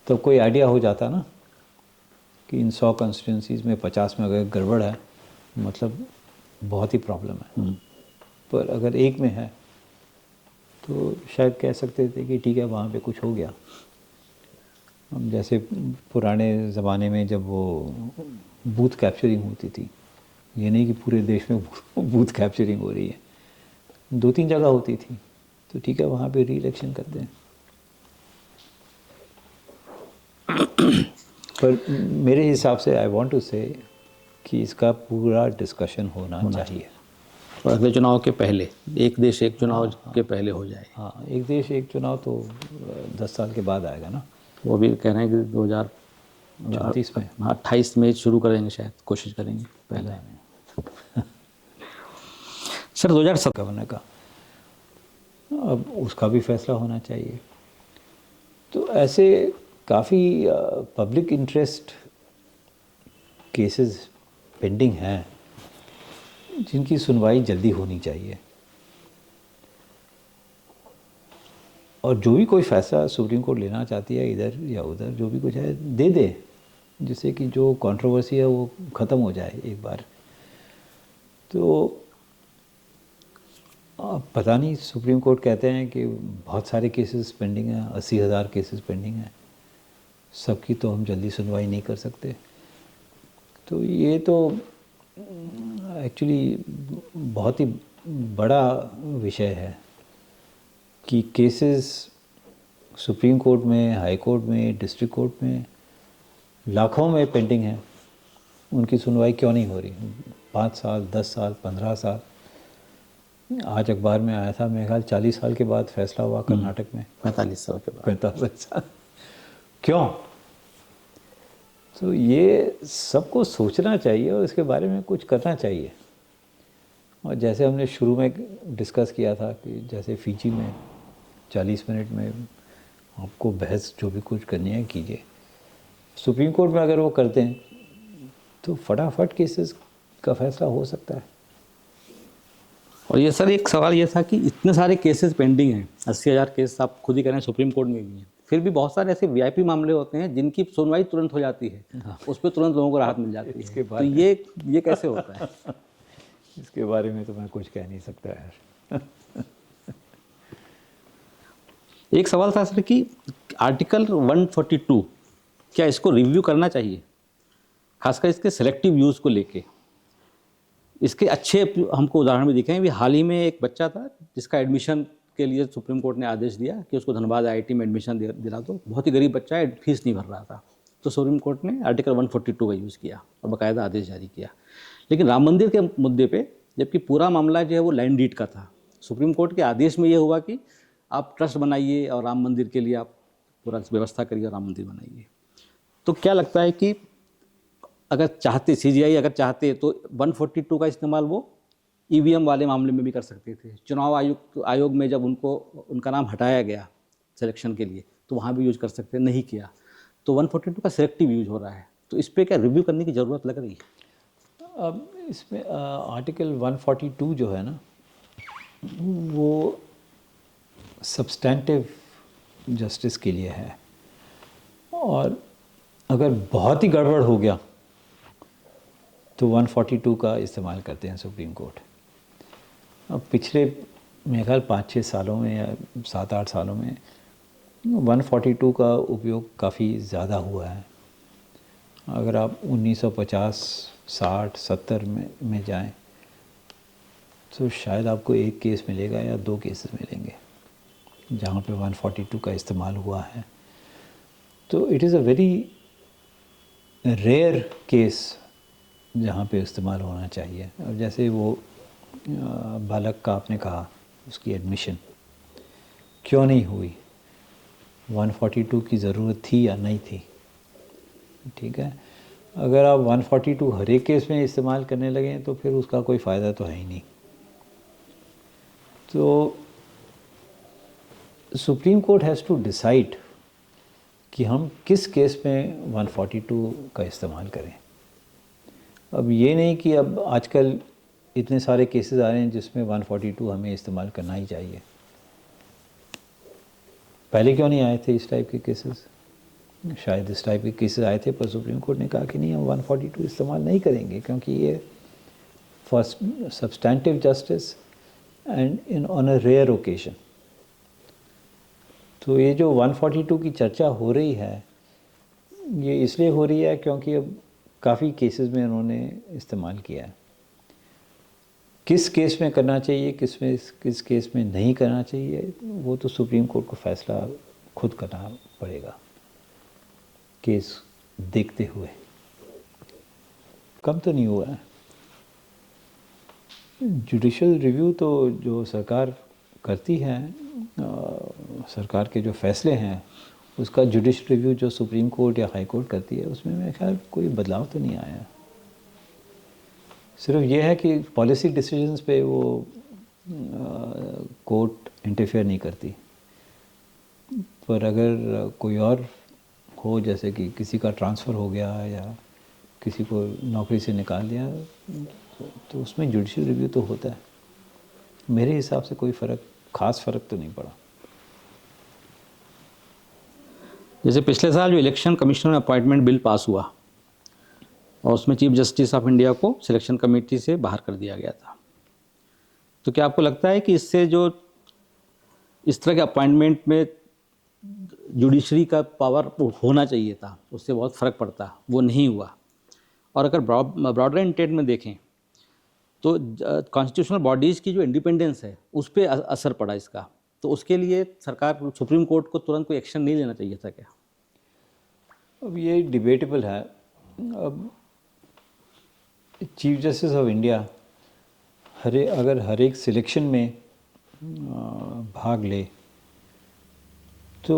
तो कोई आइडिया हो जाता ना कि इन 100 कॉन्स्टिट्यूंसीज़ में 50 में अगर गड़बड़ है, मतलब बहुत ही प्रॉब्लम है। पर अगर एक में है तो शायद कह सकते थे कि ठीक है वहाँ पे कुछ हो गया। जैसे पुराने ज़माने में जब वो बूथ कैप्चरिंग होती थी, ये नहीं कि पूरे देश में बूथ कैप्चरिंग हो रही है, 2-3 जगह होती थी, तो ठीक है वहाँ पे री इलेक्शन करते हैं। पर मेरे हिसाब से आई वांट टू से कि इसका पूरा डिस्कशन होना चाहिए। और अगले चुनाव के पहले, एक देश एक चुनाव के पहले हो जाए। हाँ, एक देश एक चुनाव तो 10 साल के बाद आएगा ना। वो भी कह रहे हैं कि 2034 में, 28 में शुरू करेंगे, शायद कोशिश करेंगे पहले। सर 2017 गवर्नर का अब उसका भी फैसला होना चाहिए। तो ऐसे काफ़ी पब्लिक इंटरेस्ट केसेस पेंडिंग हैं जिनकी सुनवाई जल्दी होनी चाहिए, और जो भी कोई फैसला सुप्रीम कोर्ट लेना चाहती है इधर या उधर, जो भी कुछ है दे दे, जिससे कि जो कंट्रोवर्सी है वो ख़त्म हो जाए एक बार। तो अब पता नहीं, सुप्रीम कोर्ट कहते हैं कि बहुत सारे केसेस पेंडिंग हैं, 80,000 केसेस पेंडिंग हैं, सबकी तो हम जल्दी सुनवाई नहीं कर सकते। तो ये तो एक्चुअली बहुत ही बड़ा विषय है कि केसेस सुप्रीम कोर्ट में, हाई कोर्ट में, डिस्ट्रिक्ट कोर्ट में लाखों में पेंडिंग हैं, उनकी सुनवाई क्यों नहीं हो रही? 5 साल, 10 साल, 15 साल। आज अखबार में आया था, मेरे ख्याल 40 साल के बाद फैसला हुआ कर्नाटक में। 45 साल के बाद। 45 साल क्यों? तो ये सबको सोचना चाहिए और इसके बारे में कुछ करना चाहिए। और जैसे हमने शुरू में डिस्कस किया था कि जैसे फिजी में 40 मिनट में आपको बहस जो भी कुछ करनी है कीजिए, सुप्रीम कोर्ट में अगर वो करते हैं तो फटाफट केसेस का फैसला हो सकता है। और ये सर एक सवाल ये था कि इतने सारे केसेस पेंडिंग हैं, 80,000 केस आप खुद ही कह रहे हैं सुप्रीम कोर्ट में भी हैं, फिर भी बहुत सारे ऐसे वीआईपी मामले होते हैं जिनकी सुनवाई तुरंत हो जाती है, उस पर तुरंत लोगों को राहत मिल जाती है। तो ये कैसे होता है? इसके बारे में तो मैं कुछ कह नहीं सकता यार। एक सवाल था सर कि आर्टिकल 142 क्या इसको रिव्यू करना चाहिए, खासकर इसके सेलेक्टिव यूज़ को लेके? इसके अच्छे हमको उदाहरण भी दिखे हैं। अभी हाल ही में एक बच्चा था जिसका एडमिशन के लिए सुप्रीम कोर्ट ने आदेश दिया कि उसको धनबाद आईआईटी में एडमिशन दिला दो। बहुत ही गरीब बच्चा है, फीस नहीं भर रहा था, तो सुप्रीम कोर्ट ने आर्टिकल 142 का यूज़ किया और बाकायदा आदेश जारी किया। लेकिन राम मंदिर के मुद्दे पे, जबकि पूरा मामला जो है वो लैंड डीड का था, सुप्रीम कोर्ट के आदेश में ये हुआ कि आप ट्रस्ट बनाइए और राम मंदिर के लिए आप पूरा व्यवस्था करिए और राम मंदिर बनाइए। तो क्या लगता है कि अगर चाहते सीजीआई अगर चाहते तो 142 का इस्तेमाल वो ईवीएम वाले मामले में भी कर सकते थे। चुनाव आयोग में जब उनका नाम हटाया गया सिलेक्शन के लिए, तो वहाँ भी यूज कर सकते, नहीं किया। तो 142 का सिलेक्टिव यूज हो रहा है, तो इस पर क्या रिव्यू करने की ज़रूरत लग रही है? अब इसमें आर्टिकल 142 जो है ना, वो सब्सटेंटिव जस्टिस के लिए है, और अगर बहुत ही गड़बड़ हो गया तो 142 का इस्तेमाल करते हैं सुप्रीम कोर्ट। अब पिछले मेरे ख्याल 5-6 सालों में या 7-8 सालों में 142 का उपयोग काफ़ी ज़्यादा हुआ है। अगर आप 1950, 60, 70 में जाएं तो शायद आपको एक केस मिलेगा या 2 केसेस मिलेंगे जहाँ पे 142 का इस्तेमाल हुआ है। तो it is a very rare case जहाँ पे इस्तेमाल होना चाहिए। और जैसे वो बालक का आपने कहा, उसकी एडमिशन क्यों नहीं हुई, 142 की ज़रूरत थी या नहीं थी? ठीक है, अगर आप 142 हर एक केस में इस्तेमाल करने लगे तो फिर उसका कोई फ़ायदा तो है ही नहीं। तो supreme court has to decide कि हम किस केस में 142 का इस्तेमाल करें। अब ये नहीं कि अब आजकल इतने सारे केसेस आ रहे हैं जिसमें 142 हमें इस्तेमाल करना ही चाहिए। पहले क्यों नहीं आए थे इस टाइप के केसेस? शायद इस टाइप के केसेस आए थे, पर सुप्रीम कोर्ट ने कहा कि नहीं, हम 142 इस्तेमाल नहीं करेंगे, क्योंकि ये for substantive justice and in on a rare occasion. तो ये जो 142 की चर्चा हो रही है, ये इसलिए हो रही है क्योंकि अब काफ़ी केसेस में उन्होंने इस्तेमाल किया है। किस केस में करना चाहिए, किस केस में नहीं करना चाहिए, वो तो सुप्रीम कोर्ट को फैसला खुद करना पड़ेगा केस देखते हुए। कम तो नहीं हुआ है। जुडिशल रिव्यू तो जो सरकार करती है, सरकार के जो फैसले हैं उसका जुडिशल रिव्यू जो सुप्रीम कोर्ट या हाई कोर्ट करती है, उसमें मेरे ख्याल कोई बदलाव तो नहीं आया। सिर्फ ये है कि पॉलिसी डिसीजंस पे वो कोर्ट इंटरफेयर नहीं करती। पर अगर कोई और हो, जैसे कि किसी का ट्रांसफ़र हो गया या किसी को नौकरी से निकाल दिया, तो उसमें जुडिशल रिव्यू तो होता है। मेरे हिसाब से कोई ख़ास फ़र्क तो नहीं पड़ा। जैसे पिछले साल जो election commissioner appointment bill pass हुआ और उसमें चीफ जस्टिस ऑफ इंडिया को सिलेक्शन कमेटी से बाहर कर दिया गया था, तो क्या आपको लगता है कि इससे जो इस तरह के अपॉइंटमेंट में जुडिशरी का पावर होना चाहिए था उससे बहुत फ़र्क पड़ता, वो नहीं हुआ? और अगर ब्रॉडर इंटेंट में देखें तो कॉन्स्टिट्यूशनल बॉडीज़ की जो इंडिपेंडेंस है उस पर असर पड़ा इसका, तो उसके लिए सरकार सुप्रीम कोर्ट को तुरंत कोई एक्शन नहीं लेना चाहिए था क्या? अब ये डिबेटेबल है। अब चीफ जस्टिस ऑफ इंडिया अगर हर एक सिलेक्शन में भाग ले तो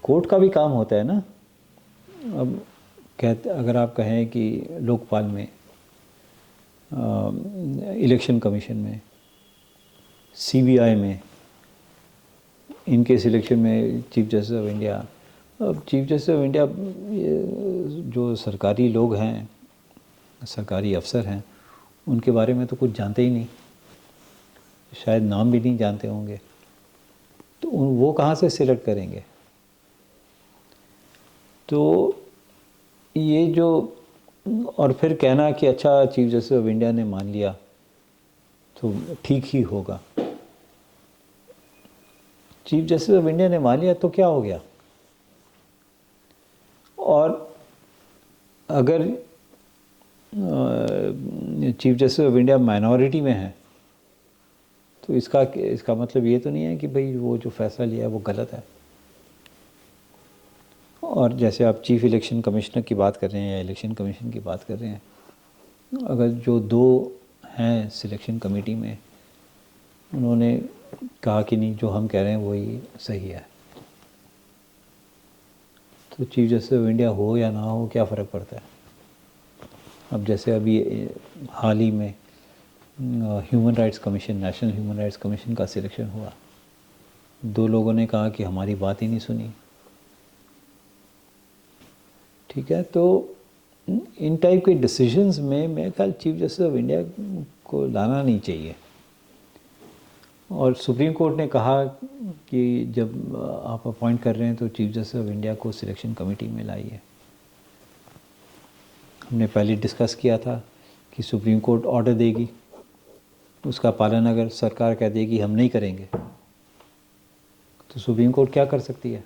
कोर्ट का भी काम होता है ना। अब अगर आप कहें कि लोकपाल में, इलेक्शन कमीशन में, सीबीआई में, इनके सिलेक्शन में चीफ जस्टिस ऑफ इंडिया, अब चीफ जस्टिस ऑफ इंडिया जो सरकारी लोग हैं, सरकारी अफसर हैं, उनके बारे में तो कुछ जानते ही नहीं, शायद नाम भी नहीं जानते होंगे, तो वो कहाँ से सिलेक्ट करेंगे? तो ये जो, और फिर कहना कि अच्छा चीफ जस्टिस ऑफ इंडिया ने मान लिया तो ठीक ही होगा। चीफ जस्टिस ऑफ इंडिया ने मान लिया तो क्या हो गया? और अगर chief justice of India minority में है तो इसका मतलब ये तो नहीं है कि भाई वो जो फैसला लिया है वो गलत है। और जैसे आप चीफ इलेक्शन कमिश्नर की बात कर रहे हैं या इलेक्शन कमीशन की बात कर रहे हैं, अगर जो दो हैं सिलेक्शन कमेटी में, उन्होंने कहा कि नहीं जो हम कह रहे हैं वही सही है, तो चीफ जस्टिस ऑफ इंडिया हो या ना हो क्या फ़र्क पड़ता है? अब जैसे अभी हाल ही में human rights commission, national human rights commission का सिलेक्शन हुआ, दो लोगों ने कहा कि हमारी बात ही नहीं सुनी। ठीक है, तो इन टाइप के डिसीजंस में मेरे ख्याल चीफ जस्टिस ऑफ इंडिया को लाना नहीं चाहिए। और सुप्रीम कोर्ट ने कहा कि जब आप अपॉइंट कर रहे हैं तो चीफ जस्टिस ऑफ इंडिया को सिलेक्शन कमेटी में लाइए। हमने पहले डिस्कस किया था कि सुप्रीम कोर्ट ऑर्डर देगी, उसका पालन अगर सरकार कह देगी हम नहीं करेंगे तो सुप्रीम कोर्ट क्या कर सकती है?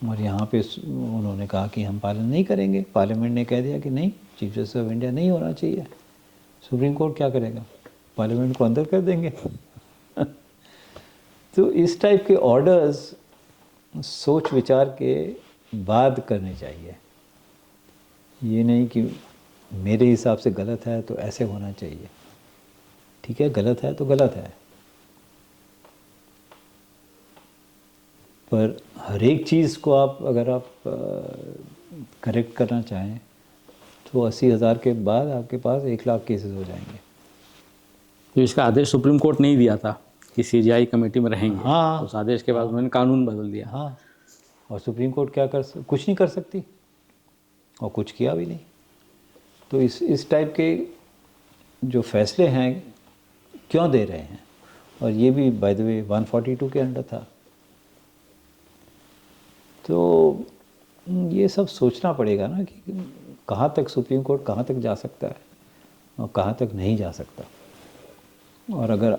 और यहाँ पे उन्होंने कहा कि हम पालन नहीं करेंगे, पार्लियामेंट ने कह दिया कि नहीं चीफ जस्टिस ऑफ इंडिया नहीं होना चाहिए। सुप्रीम कोर्ट क्या करेगा? पार्लियामेंट को अंदर कर देंगे। तो इस टाइप के ऑर्डर्स सोच विचार के बाद करने चाहिए, ये नहीं कि मेरे हिसाब से गलत है तो ऐसे होना चाहिए। ठीक है, गलत है तो गलत है, पर हर एक चीज़ को अगर आप करेक्ट करना चाहें तो 80,000 के बाद आपके पास 1,00,000 केसेस हो जाएंगे। तो इसका आदेश सुप्रीम कोर्ट नहीं दिया था कि सीजीआई कमेटी में रहेंगे। हाँ, उस आदेश के बाद उन्होंने कानून बदल दिया। हाँ, और सुप्रीम कोर्ट कुछ नहीं कर सकती और कुछ किया भी नहीं। तो इस टाइप के जो फैसले हैं क्यों दे रहे हैं? और ये भी बाय द वे 142 के अंडर था। तो ये सब सोचना पड़ेगा ना कि कहाँ तक सुप्रीम कोर्ट कहाँ तक जा सकता है और कहाँ तक नहीं जा सकता, और अगर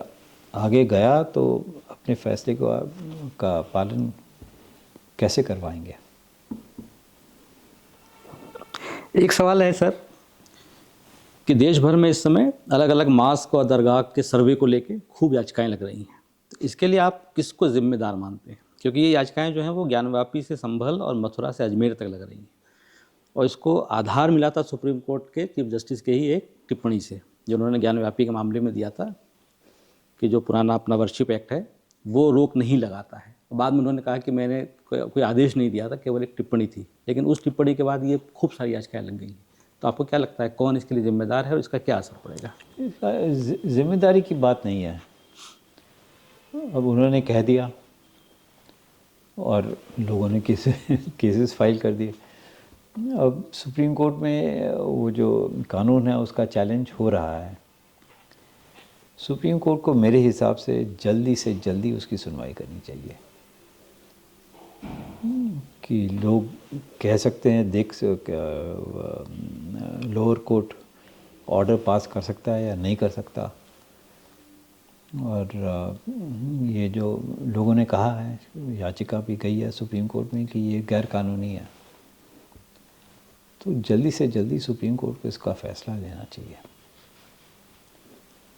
आगे गया तो अपने फैसले का पालन कैसे करवाएंगे। एक सवाल है सर कि देश भर में इस समय अलग अलग मास्क और दरगाह के सर्वे को लेके खूब याचिकाएं लग रही हैं, तो इसके लिए आप किसको जिम्मेदार मानते हैं? क्योंकि ये याचिकाएं जो हैं वो ज्ञानवापी से संभल और मथुरा से अजमेर तक लग रही हैं, और इसको आधार मिला था सुप्रीम कोर्ट के चीफ जस्टिस के ही एक टिप्पणी से, जो उन्होंने ज्ञानवापी के मामले में दिया था कि जो पुराना अपना वर्शिप एक्ट है वो रोक नहीं लगाता है। बाद में उन्होंने कहा कि मैंने कोई आदेश नहीं दिया था, केवल एक टिप्पणी थी, लेकिन उस टिप्पणी के बाद ये खूब सारी याचिकाएं लग गई। तो आपको क्या लगता है कौन इसके लिए जिम्मेदार है और इसका क्या असर पड़ेगा? जिम्मेदारी की बात नहीं है, अब उन्होंने कह दिया और लोगों ने केसेस फाइल कर दिए। अब सुप्रीम कोर्ट में वो जो कानून है उसका चैलेंज हो रहा है। सुप्रीम कोर्ट को मेरे हिसाब से जल्दी उसकी सुनवाई करनी चाहिए कि लोग कह सकते हैं लोअर कोर्ट ऑर्डर पास कर सकता है या नहीं कर सकता। और ये जो लोगों ने कहा है, याचिका भी गई है सुप्रीम कोर्ट में कि ये गैर कानूनी है, तो जल्दी से जल्दी सुप्रीम कोर्ट को इसका फ़ैसला लेना चाहिए।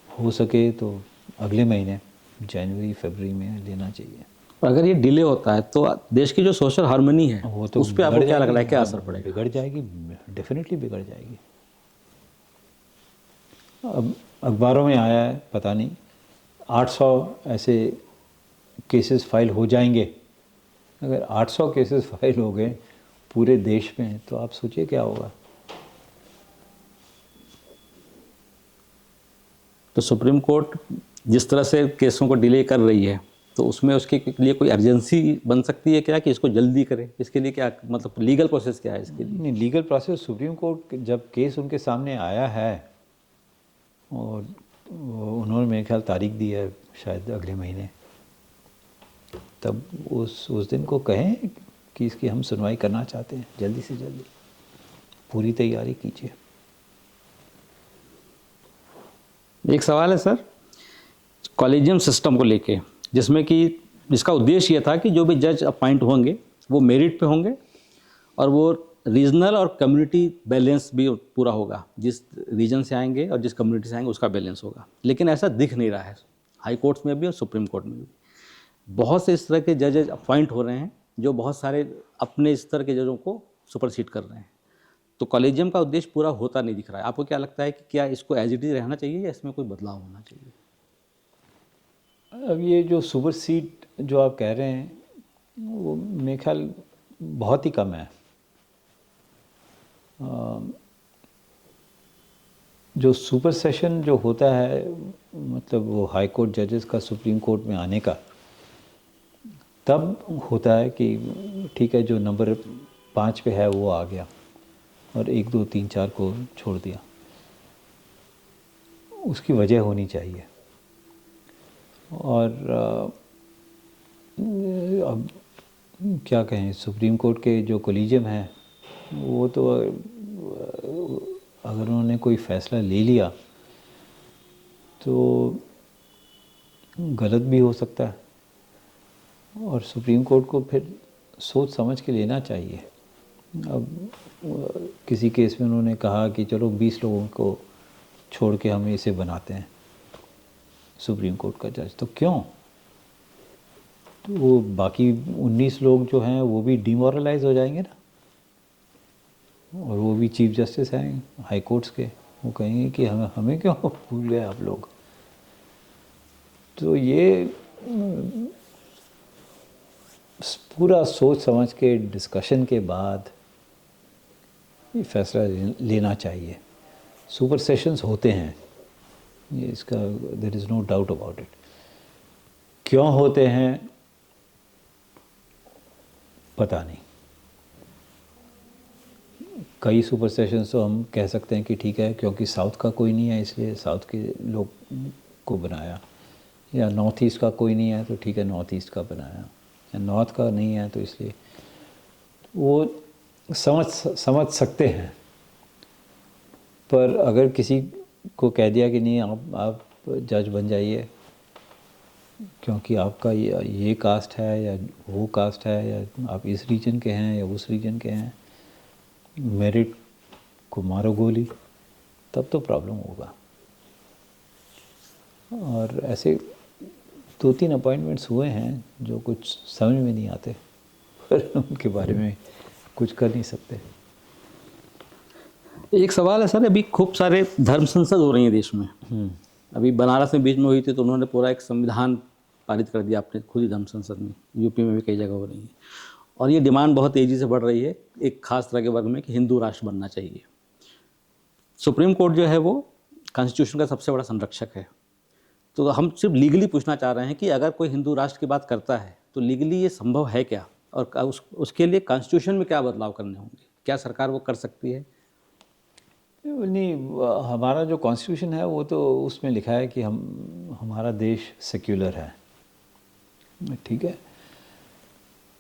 हो सके तो अगले महीने जनवरी फरवरी में लेना चाहिए। और अगर ये डिले होता है तो देश की जो सोशल हार्मनी है वो तो उस पर आपको बिगड़ क्या लग रहा है, जाएगी, क्या असर पड़ेगा? बिगड़ जाएगी, डेफिनेटली बिगड़ जाएगी। अब अखबारों में आया है, पता नहीं 800 ऐसे केसेस फाइल हो जाएंगे। अगर 800 केसेस फाइल हो गए पूरे देश में तो आप सोचिए क्या होगा। तो सुप्रीम कोर्ट जिस तरह से केसों को डिले कर रही है तो उसमें उसके लिए कोई अर्जेंसी बन सकती है क्या कि इसको जल्दी करे? इसके लिए क्या मतलब लीगल प्रोसेस क्या है इसके लिए? नहीं, लीगल प्रोसेस सुप्रीम कोर्ट जब केस उनके सामने आया है और उन्होंने मेरे ख्याल तारीख दी है शायद अगले महीने, तब उस दिन को कहें कि इसकी हम सुनवाई करना चाहते हैं, जल्दी से जल्दी पूरी तैयारी कीजिए। एक सवाल है सर, कॉलेजियम सिस्टम को लेके, जिसमें कि जिसका उद्देश्य ये था कि जो भी जज अपॉइंट होंगे वो मेरिट पे होंगे और वो रीजनल और कम्युनिटी बैलेंस भी पूरा होगा, जिस रीजन से आएंगे और जिस कम्युनिटी से आएंगे उसका बैलेंस होगा। लेकिन ऐसा दिख नहीं रहा है हाई कोर्ट्स में भी और सुप्रीम कोर्ट में भी। बहुत से इस तरह के जजेज अपॉइंट हो रहे हैं जो बहुत सारे अपने स्तर के जजों को सुपरसीड कर रहे हैं। तो कॉलेजियम का उद्देश्य पूरा होता नहीं दिख रहा है। आपको क्या लगता है कि क्या इसको एज इट इज रहना चाहिए या इसमें कोई बदलाव होना चाहिए? अब ये जो सुपर सीट जो आप कह रहे हैं वो मेरे ख्याल बहुत ही कम है। जो सुपर सेशन जो होता है, मतलब वो हाई कोर्ट जजेस का सुप्रीम कोर्ट में आने का, तब होता है कि ठीक है जो नंबर 5 पे है वो आ गया और 1 2 3 4 को छोड़ दिया। उसकी वजह होनी चाहिए। और अब क्या कहें, सुप्रीम कोर्ट के जो कोलिजियम है वो तो अगर उन्होंने कोई फ़ैसला ले लिया तो गलत भी हो सकता है और सुप्रीम कोर्ट को फिर सोच समझ के लेना चाहिए। अब किसी केस में उन्होंने कहा कि चलो 20 लोगों को छोड़ के हम इसे बनाते हैं सुप्रीम कोर्ट का जज, तो क्यों? तो वो बाकी 19 लोग जो हैं वो भी डिमोरलाइज हो जाएंगे ना, और वो भी चीफ जस्टिस हैं हाई कोर्ट्स के, वो कहेंगे कि हमें क्यों भूल गए आप लोग। तो ये पूरा सोच समझ के डिस्कशन के बाद ये फैसला लेना चाहिए। सुपर सेशंस होते हैं, ये इसका there is no doubt about it. क्यों होते हैं पता नहीं। कई सुपर सेशंस तो हम कह सकते हैं कि ठीक है क्योंकि साउथ का कोई नहीं है इसलिए साउथ के लोग को बनाया, या नॉर्थ ईस्ट का कोई नहीं है तो ठीक है नॉर्थ ईस्ट का बनाया, या नॉर्थ का नहीं है तो इसलिए वो समझ सकते हैं। पर अगर किसी को कह दिया कि नहीं आप जज बन जाइए क्योंकि आपका ये कास्ट है या वो कास्ट है या आप इस रीजन के हैं या उस रीजन के हैं, मेरिट को मारो गोली, तब तो प्रॉब्लम होगा। और ऐसे 2-3 अपॉइंटमेंट्स हुए हैं जो कुछ समझ में नहीं आते, पर उनके बारे में कुछ कर नहीं सकते। एक सवाल है सर, अभी खूब सारे धर्म संसद हो रही हैं देश में। अभी बनारस में बीच में हुई थी तो उन्होंने पूरा एक संविधान पारित कर दिया अपने खुद ही धर्म संसद में। यूपी में भी कई जगह हो रही है और ये डिमांड बहुत तेज़ी से बढ़ रही है एक खास तरह के वर्ग में कि हिंदू राष्ट्र बनना चाहिए। सुप्रीम कोर्ट जो है वो कॉन्स्टिट्यूशन का सबसे बड़ा संरक्षक है। तो हम सिर्फ लीगली पूछना चाह रहे हैं कि अगर कोई हिंदू राष्ट्र की बात करता है तो लीगली ये संभव है क्या, और उसके लिए कॉन्स्टिट्यूशन में क्या बदलाव करने होंगे, क्या सरकार वो कर सकती है? नहीं, हमारा जो कॉन्स्टिट्यूशन है वो तो उसमें लिखा है कि हमारा देश सेक्युलर है, ठीक है।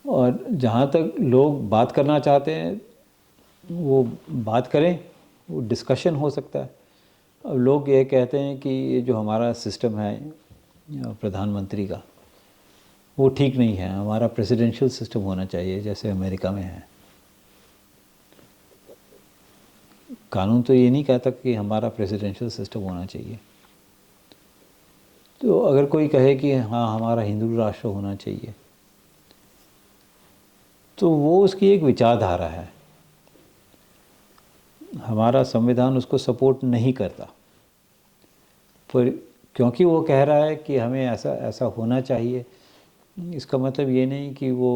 और जहाँ तक लोग बात करना चाहते हैं वो बात करें, वो डिस्कशन हो सकता है। अब लोग ये कहते हैं कि ये जो हमारा सिस्टम है प्रधानमंत्री का, वो ठीक नहीं है, हमारा प्रेसिडेंशियल सिस्टम होना चाहिए जैसे अमेरिका में है। कानून तो ये नहीं कहता कि हमारा प्रेसिडेंशियल सिस्टम होना चाहिए। तो अगर कोई कहे कि हाँ हमारा हिंदू राष्ट्र होना चाहिए, तो वो उसकी एक विचारधारा है। हमारा संविधान उसको सपोर्ट नहीं करता, पर क्योंकि वो कह रहा है कि हमें ऐसा ऐसा होना चाहिए, इसका मतलब ये नहीं कि वो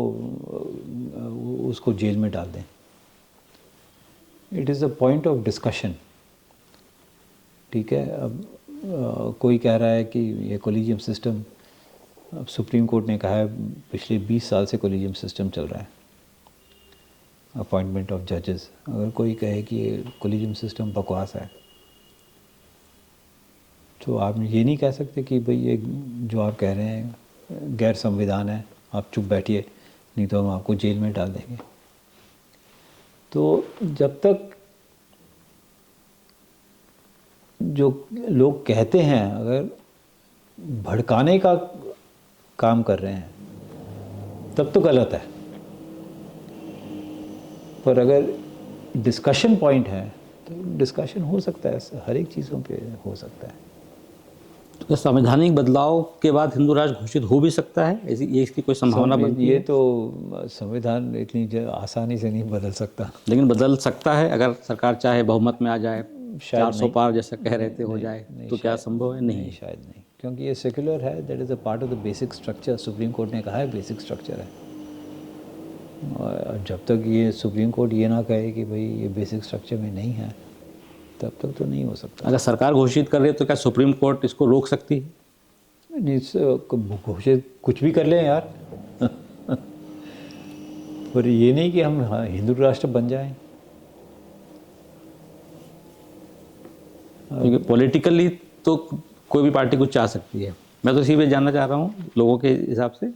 उसको जेल में डाल दें। It is a point of discussion, ठीक है। अब कोई कह रहा है कि ये कोलिजियम सिस्टम, अब सुप्रीम कोर्ट ने कहा है पिछले 20 साल से कोलिजियम सिस्टम चल रहा है, अपॉइंटमेंट ऑफ जजेस। अगर कोई कहे कि ये कोलिजियम सिस्टम बकवास है, तो आप ये नहीं कह सकते कि भाई ये जो आप कह रहे हैं गैर संविधान है, आप चुप बैठिए, नहीं तो हम आपको जेल में डाल देंगे। तो जब तक जो लोग कहते हैं अगर भड़काने का काम कर रहे हैं तब तो गलत है, पर अगर डिस्कशन पॉइंट है तो डिस्कशन हो सकता है, हर एक चीज़ों पे हो सकता है। तो संवैधानिक बदलाव के बाद हिंदू राष्ट्र घोषित हो भी सकता है, ऐसी ये इसकी कोई संभावना बनती है? ये तो संविधान इतनी आसानी से नहीं बदल सकता, लेकिन बदल सकता है अगर सरकार चाहे, बहुमत में आ जाए, शायद 400 पार जैसा कह रहे थे हो जाए, तो क्या संभव है? नहीं, शायद नहीं, क्योंकि ये सेक्युलर है, that is a part of the basic structure. Supreme court ने कहा है बेसिक स्ट्रक्चर है, और जब तक ये सुप्रीम कोर्ट ये ना कहे कि भाई ये बेसिक स्ट्रक्चर में नहीं है, तब तक तो नहीं हो सकता। अगर सरकार घोषित कर रही है तो क्या सुप्रीम कोर्ट इसको रोक सकती है? घोषित कुछ भी कर लें यार पर ये नहीं कि हम हिंदू राष्ट्र बन जाएं। क्योंकि पॉलिटिकली तो कोई भी पार्टी कुछ चाह सकती है। मैं तो इसी पे जानना चाह रहा हूँ लोगों के हिसाब से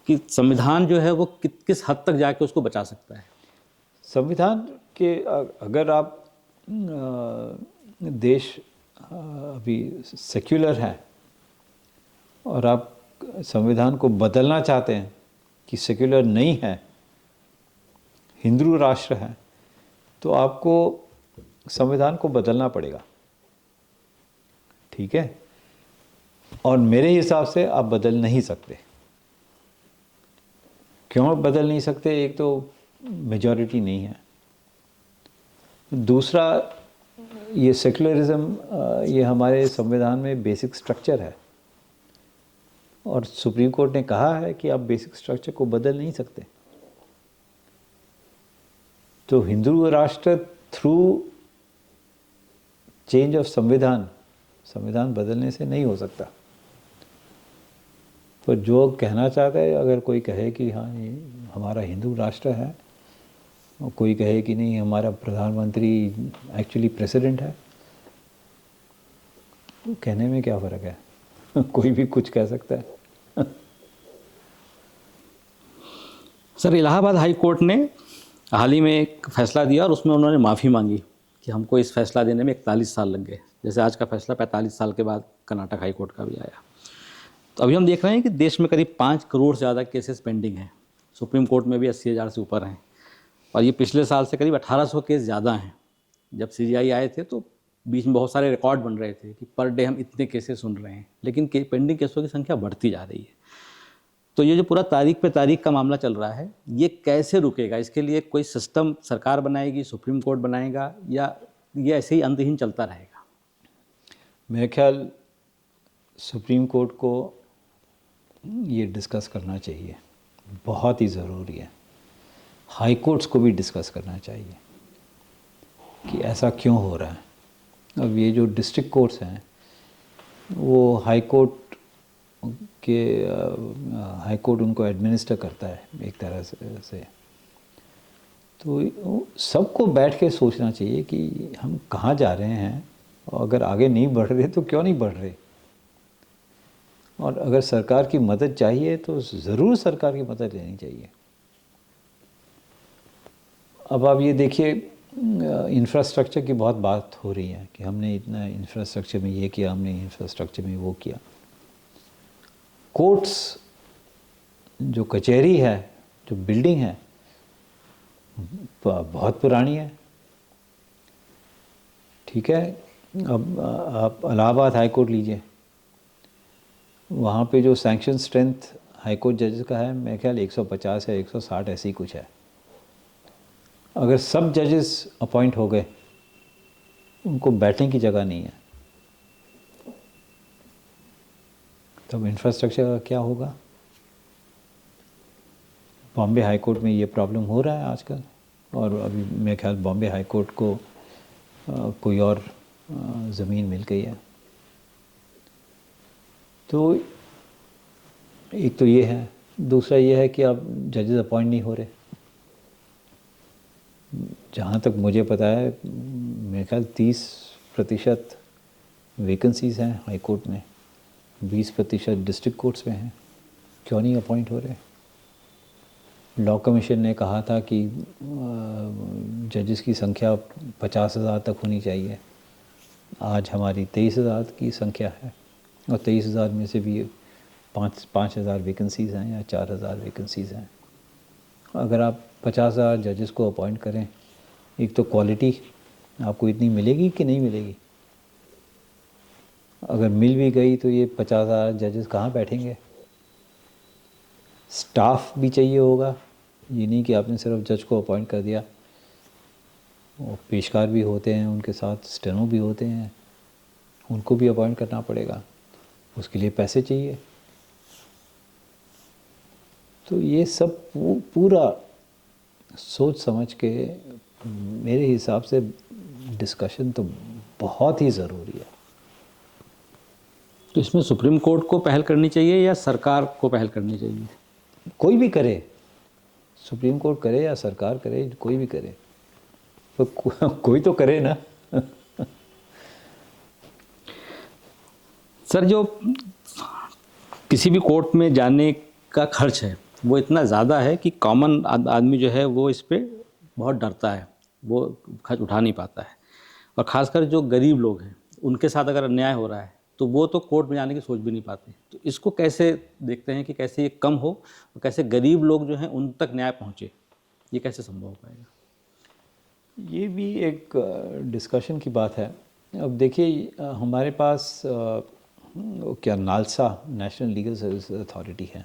कि संविधान जो है वो किस हद तक जाके उसको बचा सकता है? संविधान के अगर आप देश अभी सेक्युलर है और आप संविधान को बदलना चाहते हैं कि सेक्युलर नहीं है, हिंदू राष्ट्र है, तो आपको संविधान को बदलना पड़ेगा, ठीक है। और मेरे हिसाब से आप बदल नहीं सकते। क्यों बदल नहीं सकते? एक तो मेजॉरिटी नहीं है, दूसरा ये सेक्युलरिज्म ये हमारे संविधान में बेसिक स्ट्रक्चर है, और सुप्रीम कोर्ट ने कहा है कि आप बेसिक स्ट्रक्चर को बदल नहीं सकते। तो हिंदू राष्ट्र थ्रू चेंज ऑफ संविधान बदलने से नहीं हो सकता। पर जो कहना चाहता है, अगर कोई कहे कि हाँ ये हमारा हिंदू राष्ट्र है, और कोई कहे कि नहीं हमारा प्रधानमंत्री एक्चुअली प्रेसिडेंट है, तो कहने में क्या फ़र्क है कोई भी कुछ कह सकता है सर, इलाहाबाद हाई कोर्ट ने हाल ही में एक फैसला दिया और उसमें उन्होंने माफ़ी मांगी कि हमको इस फैसला देने में 41 साल लग गए। जैसे आज का फैसला 45 साल के बाद कर्नाटक हाई कोर्ट का भी आया। तो अभी हम देख रहे हैं कि देश में करीब 5 करोड़ से ज़्यादा केसेस पेंडिंग हैं। सुप्रीम कोर्ट में भी 80,000 से ऊपर हैं, और ये पिछले साल से करीब 1800 केस ज़्यादा हैं। जब CJI आए थे तो बीच में बहुत सारे रिकॉर्ड बन रहे थे कि पर डे हम इतने केसेस सुन रहे हैं, लेकिन पेंडिंग केसों की संख्या बढ़ती जा रही है। तो ये जो पूरा तारीख पे तारीख का मामला चल रहा है, ये कैसे रुकेगा? इसके लिए कोई सिस्टम सरकार बनाएगी, सुप्रीम कोर्ट बनाएगा, या ये ऐसे ही अंतहीन चलता रहेगा? मेरे ख्याल सुप्रीम कोर्ट को ये डिस्कस करना चाहिए, बहुत ही ज़रूरी है। हाई कोर्ट्स को भी डिस्कस करना चाहिए कि ऐसा क्यों हो रहा है। अब ये जो डिस्ट्रिक्ट कोर्ट्स हैं वो हाई कोर्ट के हाई कोर्ट उनको एडमिनिस्टर करता है एक तरह से। तो सबको बैठ के सोचना चाहिए कि हम कहाँ जा रहे हैं, और अगर आगे नहीं बढ़ रहे तो क्यों नहीं बढ़ रहे, और अगर सरकार की मदद चाहिए तो ज़रूर सरकार की मदद लेनी चाहिए। अब आप ये देखिए, इंफ्रास्ट्रक्चर की बहुत बात हो रही है कि हमने इतना इंफ्रास्ट्रक्चर में ये किया, हमने इंफ्रास्ट्रक्चर में वो किया। कोर्ट्स जो कचहरी है, जो बिल्डिंग है, बहुत पुरानी है। ठीक है, अब आप इलाहाबाद हाई कोर्ट लीजिए, वहाँ पे जो सैंक्शन स्ट्रेंथ हाई कोर्ट जजेस का है, मेरे ख्याल 150 या 160 ऐसी कुछ है। अगर सब जजेस अपॉइंट हो गए, उनको बैठने की जगह नहीं है, तब इंफ्रास्ट्रक्चर का क्या होगा? बॉम्बे हाई कोर्ट में ये प्रॉब्लम हो रहा है आजकल, और अभी मेरे ख्याल बॉम्बे हाई कोर्ट को कोई और ज़मीन मिल गई है। तो एक तो ये है, दूसरा ये है कि अब जजेस अपॉइंट नहीं हो रहे। जहाँ तक मुझे पता है, मेरे ख्याल 30% वैकेंसीज़ हैं हाई कोर्ट में, 20% डिस्ट्रिक्ट कोर्ट्स में हैं। क्यों नहीं अपॉइंट हो रहे? लॉ कमीशन ने कहा था कि जजेस की संख्या 50,000 तक होनी चाहिए। आज हमारी 23,000 की संख्या है, और 23,000 में से भी 5,000 वैकेंसीज़ हैं या 4,000 वैकेंसीज़ हैं। अगर आप 50,000 जजेस को अपॉइंट करें, एक तो क्वालिटी आपको इतनी मिलेगी कि नहीं मिलेगी? अगर मिल भी गई तो ये 50,000 जजेस कहाँ बैठेंगे? स्टाफ भी चाहिए होगा, ये नहीं कि आपने सिर्फ जज को अपॉइंट कर दिया। और पेशकार भी होते हैं, उनके साथ स्टेनो भी होते हैं, उनको भी अपॉइंट करना पड़ेगा, उसके लिए पैसे चाहिए। तो ये सब पूरा सोच समझ के मेरे हिसाब से डिस्कशन तो बहुत ही ज़रूरी है। तो इसमें सुप्रीम कोर्ट को पहल करनी चाहिए या सरकार को पहल करनी चाहिए? कोई भी करे, सुप्रीम कोर्ट करे या सरकार करे, कोई भी करे, तो कोई तो करे ना। सर, जो किसी भी कोर्ट में जाने का खर्च है वो इतना ज़्यादा है कि कॉमन आदमी जो है वो इस पे बहुत डरता है, वो खर्च उठा नहीं पाता है। और ख़ासकर जो गरीब लोग हैं उनके साथ अगर अन्याय हो रहा है तो वो तो कोर्ट में जाने की सोच भी नहीं पाते। तो इसको कैसे देखते हैं कि कैसे ये कम हो और कैसे गरीब लोग जो हैं उन तक न्याय पहुँचे, ये कैसे संभव हो पाएगा? ये भी एक डिस्कशन की बात है। अब देखिए, हमारे पास क्या NALSA, national legal service authority है,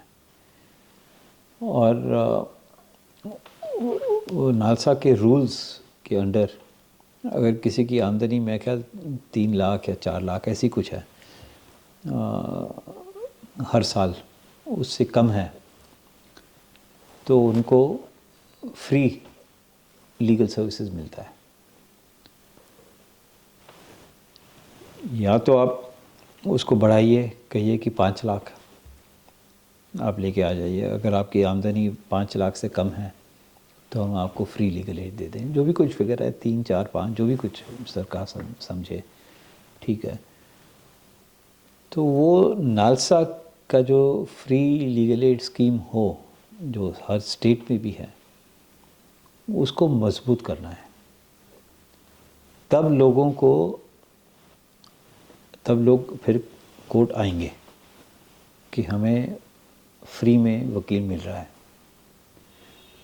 और वो नालसा के रूल्स के अंडर अगर किसी की आमदनी मेरे ख्याल 3 लाख या 4 लाख ऐसी कुछ है हर साल, उससे कम है, तो उनको फ्री लीगल सर्विसेज मिलता है। या तो आप उसको बढ़ाइए, कहिए कि 5 लाख आप लेके आ जाइए। अगर आपकी आमदनी 5 लाख से कम है तो हम आपको फ्री लीगल एड दे दें, जो भी कुछ फिगर है, 3, 4, 5, जो भी कुछ सरकार समझे, ठीक है। तो वो नालसा का जो फ्री लीगल एड स्कीम हो, जो हर स्टेट में भी है, उसको मजबूत करना है। तब लोग फिर कोर्ट आएंगे कि हमें फ्री में वकील मिल रहा है।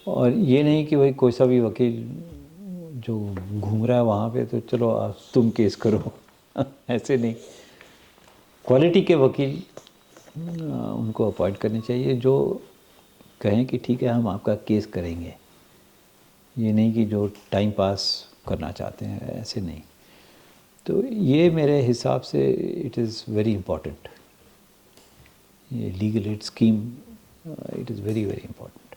और ये नहीं कि भाई कोई सा भी वकील जो घूम रहा है वहाँ पे, तो चलो तुम केस करो। ऐसे नहीं, क्वालिटी के वकील उनको अपॉइंट करने चाहिए, जो कहें कि ठीक है हम आपका केस करेंगे। ये नहीं कि जो टाइम पास करना चाहते हैं, ऐसे नहीं। तो ये मेरे हिसाब से इट इज़ वेरी इम्पॉर्टेंट, ये legal aid scheme, it is very very important.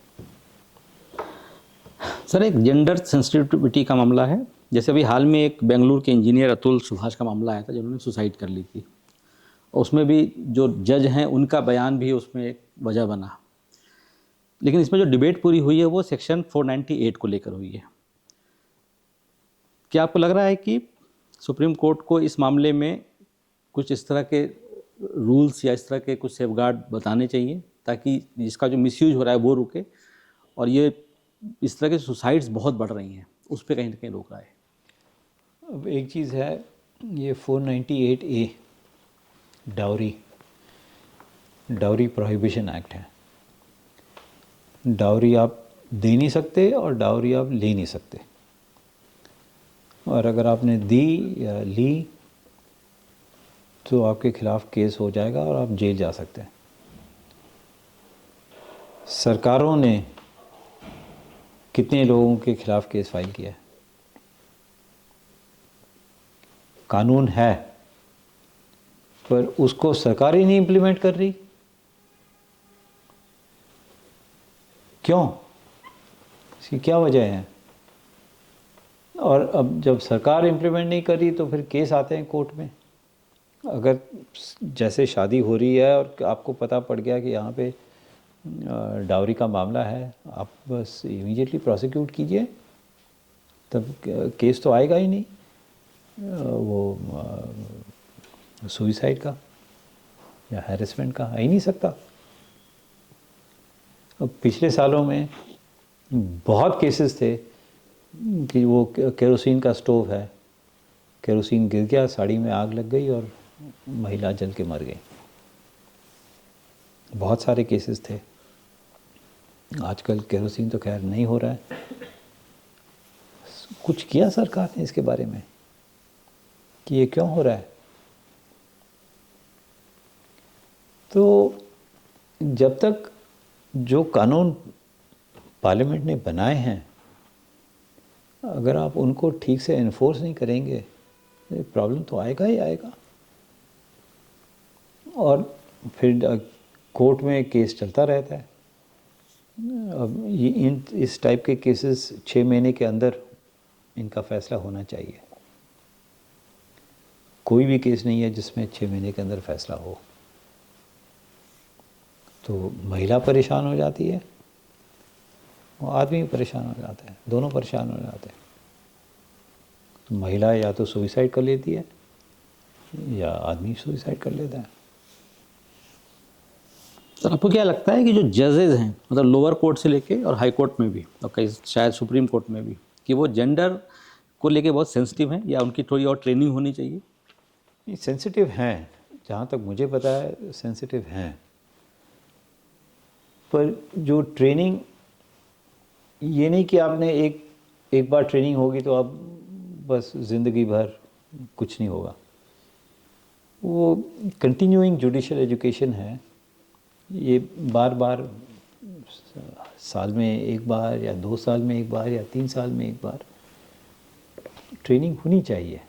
Sir, एक जेंडर सेंसिटिविटी का मामला है। जैसे अभी हाल में एक बेंगलुरु के इंजीनियर अतुल सुभाष का मामला आया था, जिन्होंने सुसाइड कर ली थी, उसमें भी जो जज हैं उनका बयान भी उसमें एक वजह बना। लेकिन इसमें जो डिबेट पूरी हुई है वो सेक्शन 498 को लेकर हुई है। क्या आपको लग रहा है कि सुप्रीम कोर्ट को इस मामले में कुछ इस तरह के रूल्स या इस तरह के कुछ सेफगार्ड बताने चाहिए ताकि इसका जो मिसयूज हो रहा है वो रुके, और ये इस तरह के सुसाइड्स बहुत बढ़ रही हैं उस पर कहीं ना कहीं रोक रहा है? अब एक चीज़ है, ये 498A डाउरी प्रोहिबिशन एक्ट है। डाउरी आप दे नहीं सकते और डाउरी आप ले नहीं सकते, और अगर आपने दी या ली तो आपके खिलाफ केस हो जाएगा और आप जेल जा सकते हैं। सरकारों ने कितने लोगों के खिलाफ केस फाइल किया है? कानून है पर उसको सरकार ही नहीं इम्प्लीमेंट कर रही। क्यों? इसकी क्या वजह है? और अब जब सरकार इम्प्लीमेंट नहीं कर रही तो फिर केस आते हैं कोर्ट में। अगर जैसे शादी हो रही है और आपको पता पड़ गया कि यहाँ पे डाउरी का मामला है, आप बस इमीडिएटली प्रोसिक्यूट कीजिए, तब केस तो आएगा ही नहीं वो सुइसाइड का या हैरेसमेंट का, आ ही नहीं सकता। अब पिछले सालों में बहुत केसेस थे कि वो केरोसिन का स्टोव है, केरोसिन गिर गया, साड़ी में आग लग गई और महिला जल के मर गई। बहुत सारे केसेस थे। आजकल केरोसिन तो खैर नहीं हो रहा है। कुछ किया सरकार ने इसके बारे में कि ये क्यों हो रहा है? तो जब तक जो कानून पार्लियामेंट ने बनाए हैं, अगर आप उनको ठीक से इन्फोर्स नहीं करेंगे तो प्रॉब्लम तो आएगा ही आएगा। और फिर कोर्ट में केस चलता रहता है। अब ये इस टाइप के केसेस 6 महीने के अंदर इनका फैसला होना चाहिए। कोई भी केस नहीं है जिसमें 6 महीने के अंदर फैसला हो। तो महिला परेशान हो जाती है, वो आदमी परेशान हो जाता है, दोनों परेशान हो जाते हैं। तो महिला या तो सुसाइड कर लेती है या आदमी सुसाइड कर लेता है। तो आपको क्या लगता है कि जो जजेज हैं, मतलब लोअर कोर्ट से लेके और हाई कोर्ट में भी और कई शायद सुप्रीम कोर्ट में भी, कि वो जेंडर को लेके बहुत सेंसिटिव हैं या उनकी थोड़ी और ट्रेनिंग होनी चाहिए? ये सेंसिटिव हैं, जहाँ तक मुझे पता है सेंसिटिव हैं, पर जो ट्रेनिंग, ये नहीं कि आपने एक बार ट्रेनिंग होगी तो आप बस ज़िंदगी भर कुछ नहीं होगा। वो कंटिन्यूइंग जुडिशल एजुकेशन है। ये बार बार साल में एक बार या 2 साल में एक बार या 3 साल में एक बार ट्रेनिंग होनी चाहिए।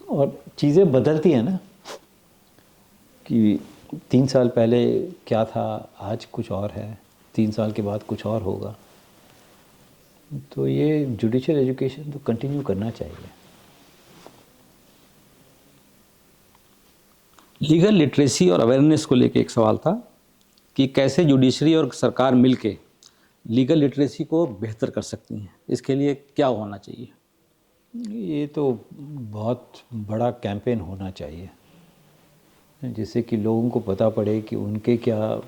और चीज़ें बदलती हैं ना, कि 3 साल पहले क्या था, आज कुछ और है, 3 साल के बाद कुछ और होगा। तो ये जुडिशल एजुकेशन तो कंटिन्यू करना चाहिए। लीगल लिटरेसी और अवेयरनेस को लेके एक सवाल था कि कैसे जुडिशरी और सरकार मिलके लीगल लिटरेसी को बेहतर कर सकती हैं, इसके लिए क्या होना चाहिए? ये तो बहुत बड़ा कैंपेन होना चाहिए, जिससे कि लोगों को पता पड़े कि उनके क्या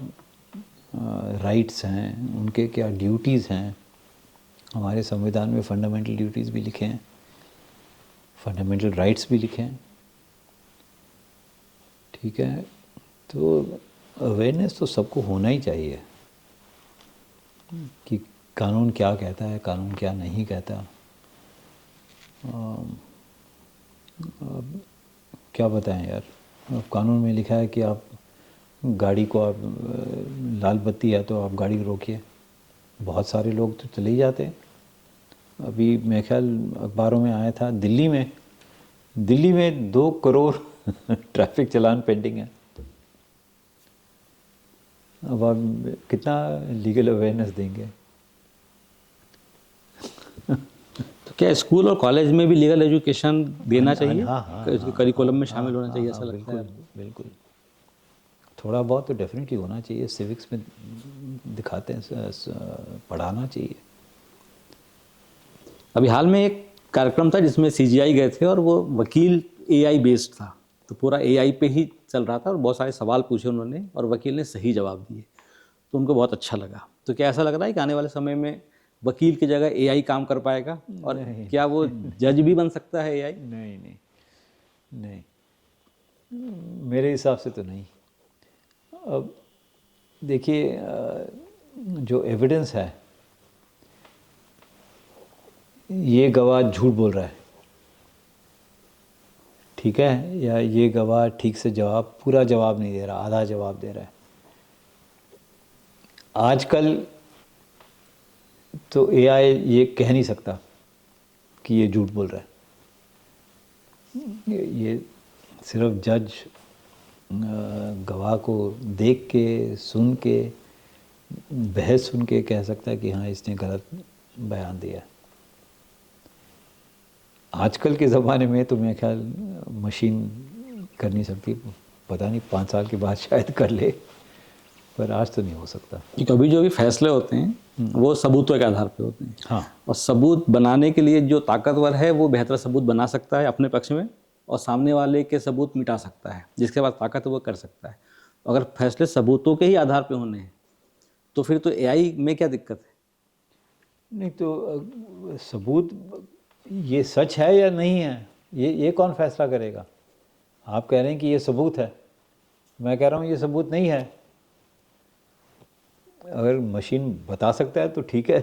राइट्स हैं, उनके क्या ड्यूटीज़ हैं। हमारे संविधान में फंडामेंटल ड्यूटीज़ भी लिखे हैं, फंडामेंटल राइट्स भी लिखे हैं। ठीक है, तो अवेयरनेस तो सबको होना ही चाहिए कि कानून क्या कहता है, कानून क्या नहीं कहता। अब क्या बताएं यार, अब कानून में लिखा है कि आप गाड़ी को, आप लाल बत्ती है तो आप गाड़ी रोकिए। बहुत सारे लोग तो चले ही जाते हैं। अभी मेरे ख्याल अखबारों में आया था, दिल्ली में 2 करोड़ ट्रैफिक चालान पेंडिंग है। अब आप कितना लीगल अवेयरनेस देंगे? तो क्या स्कूल और कॉलेज में भी लीगल एजुकेशन देना चाहिए? हाँ, हाँ, इसके करिकुलम में शामिल होना चाहिए, ऐसा लगता है बिल्कुल आपको? बिल्कुल। थोड़ा बहुत तो डेफिनेटली होना चाहिए, सिविक्स में दिखाते हैं, पढ़ाना चाहिए। अभी हाल में एक कार्यक्रम था जिसमें सीजीआई गए थे और वो वकील एआई बेस्ड था, तो पूरा एआई पे ही चल रहा था और बहुत सारे सवाल पूछे उन्होंने और वकील ने सही जवाब दिए, तो उनको बहुत अच्छा लगा। तो क्या ऐसा लग रहा है कि आने वाले समय में वकील की जगह एआई काम कर पाएगा, और क्या वो जज भी बन सकता है एआई? नहीं नहीं नहीं, मेरे हिसाब से तो नहीं। अब देखिए, जो एविडेंस है, ये गवाह झूठ बोल रहा है, ठीक है, या ये गवाह ठीक से पूरा जवाब नहीं दे रहा, आधा जवाब दे रहा है। आजकल तो एआई ये कह नहीं सकता कि ये झूठ बोल रहा है। ये सिर्फ जज गवाह को देख के, सुन के, बहस सुन के कह सकता है कि हाँ इसने गलत बयान दिया। आजकल के ज़माने में तो मेरे ख्याल मशीन कर नहीं सकती, पता नहीं 5 साल के बाद शायद कर ले, पर आज तो नहीं हो सकता। क्योंकि अभी जो भी फैसले होते हैं वो सबूतों के आधार पे होते हैं। हाँ, और सबूत बनाने के लिए जो ताकतवर है वो बेहतर सबूत बना सकता है अपने पक्ष में, और सामने वाले के सबूत मिटा सकता है, जिसके पास ताकत है वो कर सकता है। अगर फैसले सबूतों के ही आधार पे होने हैं तो फिर तो एआई में क्या दिक्कत है? नहीं तो सबूत ये सच है या नहीं है, ये कौन फैसला करेगा? आप कह रहे हैं कि ये सबूत है, मैं कह रहा हूँ ये सबूत नहीं है। अगर मशीन बता सकता है तो ठीक है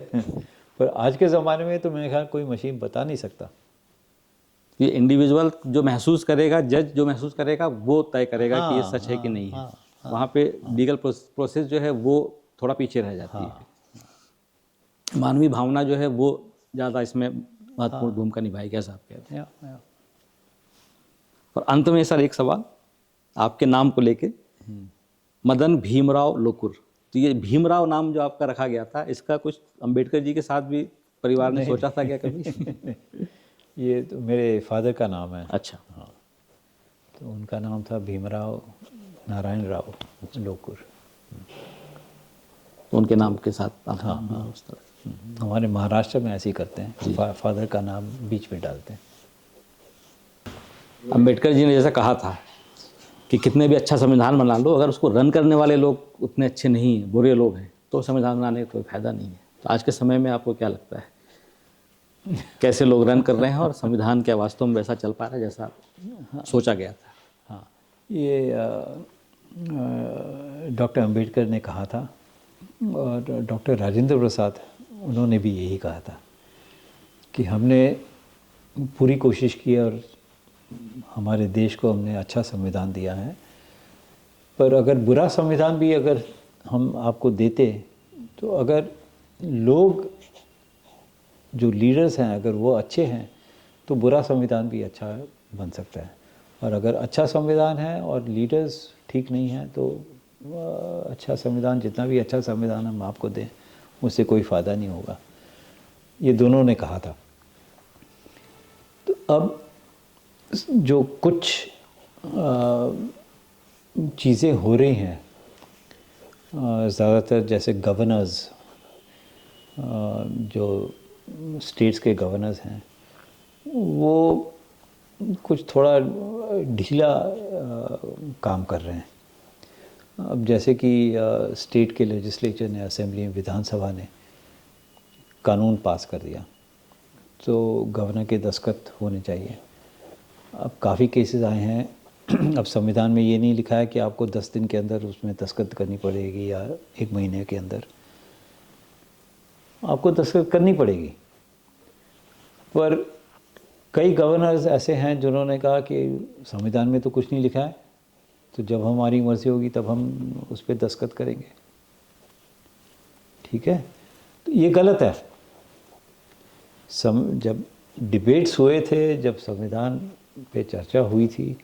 पर आज के ज़माने में तो मेरे ख्याल कोई मशीन बता नहीं सकता। ये इंडिविजुअल जो महसूस करेगा, जज जो महसूस करेगा वो तय करेगा कि ये सच है कि नहीं है। वहाँ पे लीगल प्रोसेस जो है वो थोड़ा पीछे रह जाती है। मानवीय भावना जो है वो ज़्यादा इसमें महत्वपूर्ण भूमिका निभाएगी, ऐसा आप कहते हैं। और अंत में सर एक सवाल आपके नाम को लेके, मदन भीमराव लोकुर, तो ये भीमराव नाम जो आपका रखा गया था, इसका कुछ अंबेडकर जी के साथ भी परिवार ने सोचा था क्या कभी? ये तो मेरे फादर का नाम है। अच्छा, हाँ, तो उनका नाम था भीमराव नारायण राव लोकुर। तो उनके नाम के साथ आप हाँ, हमारे महाराष्ट्र में ऐसे ही करते हैं, फादर का नाम बीच में डालते हैं। अंबेडकर जी ने जैसा कहा था कि कितने भी अच्छा संविधान बना लो, अगर उसको रन करने वाले लोग उतने अच्छे नहीं हैं, बुरे लोग हैं, तो संविधान बनाने का कोई फायदा नहीं है। तो आज के समय में आपको क्या लगता है, कैसे लोग रन कर रहे हैं और संविधान क्या वास्तव में वैसा चल पा रहा है जैसा सोचा गया था? हाँ, ये डॉक्टर अंबेडकर ने कहा था और डॉक्टर राजेंद्र प्रसाद, उन्होंने भी यही कहा था कि हमने पूरी कोशिश की और हमारे देश को हमने अच्छा संविधान दिया है, पर अगर बुरा संविधान भी अगर हम आपको देते, तो अगर लोग जो लीडर्स हैं अगर वो अच्छे हैं तो बुरा संविधान भी अच्छा बन सकता है, और अगर अच्छा संविधान है और लीडर्स ठीक नहीं हैं तो अच्छा संविधान, जितना भी अच्छा संविधान हम आपको दें, उससे कोई फ़ायदा नहीं होगा। ये दोनों ने कहा था। तो अब जो कुछ चीज़ें हो रही हैं, ज़्यादातर जैसे गवर्नर्स, जो स्टेट्स के गवर्नर्स हैं, वो कुछ थोड़ा ढीला काम कर रहे हैं। अब जैसे कि स्टेट के लेजिस्लेचर ने, असेंबली में, विधानसभा ने कानून पास कर दिया, तो गवर्नर के दस्तखत होने चाहिए। अब काफ़ी केसेस आए हैं अब संविधान में ये नहीं लिखा है कि आपको 10 दिन के अंदर उसमें दस्तखत करनी पड़ेगी या 1 महीने के अंदर आपको दस्तखत करनी पड़ेगी। पर कई गवर्नर्स ऐसे हैं जिन्होंने कहा कि संविधान में तो कुछ नहीं लिखा है, तो जब हमारी मर्ज़ी होगी तब हम उस पर दस्तखत करेंगे। ठीक है, तो ये गलत है। जब डिबेट्स हुए थे, जब संविधान पे चर्चा हुई थी,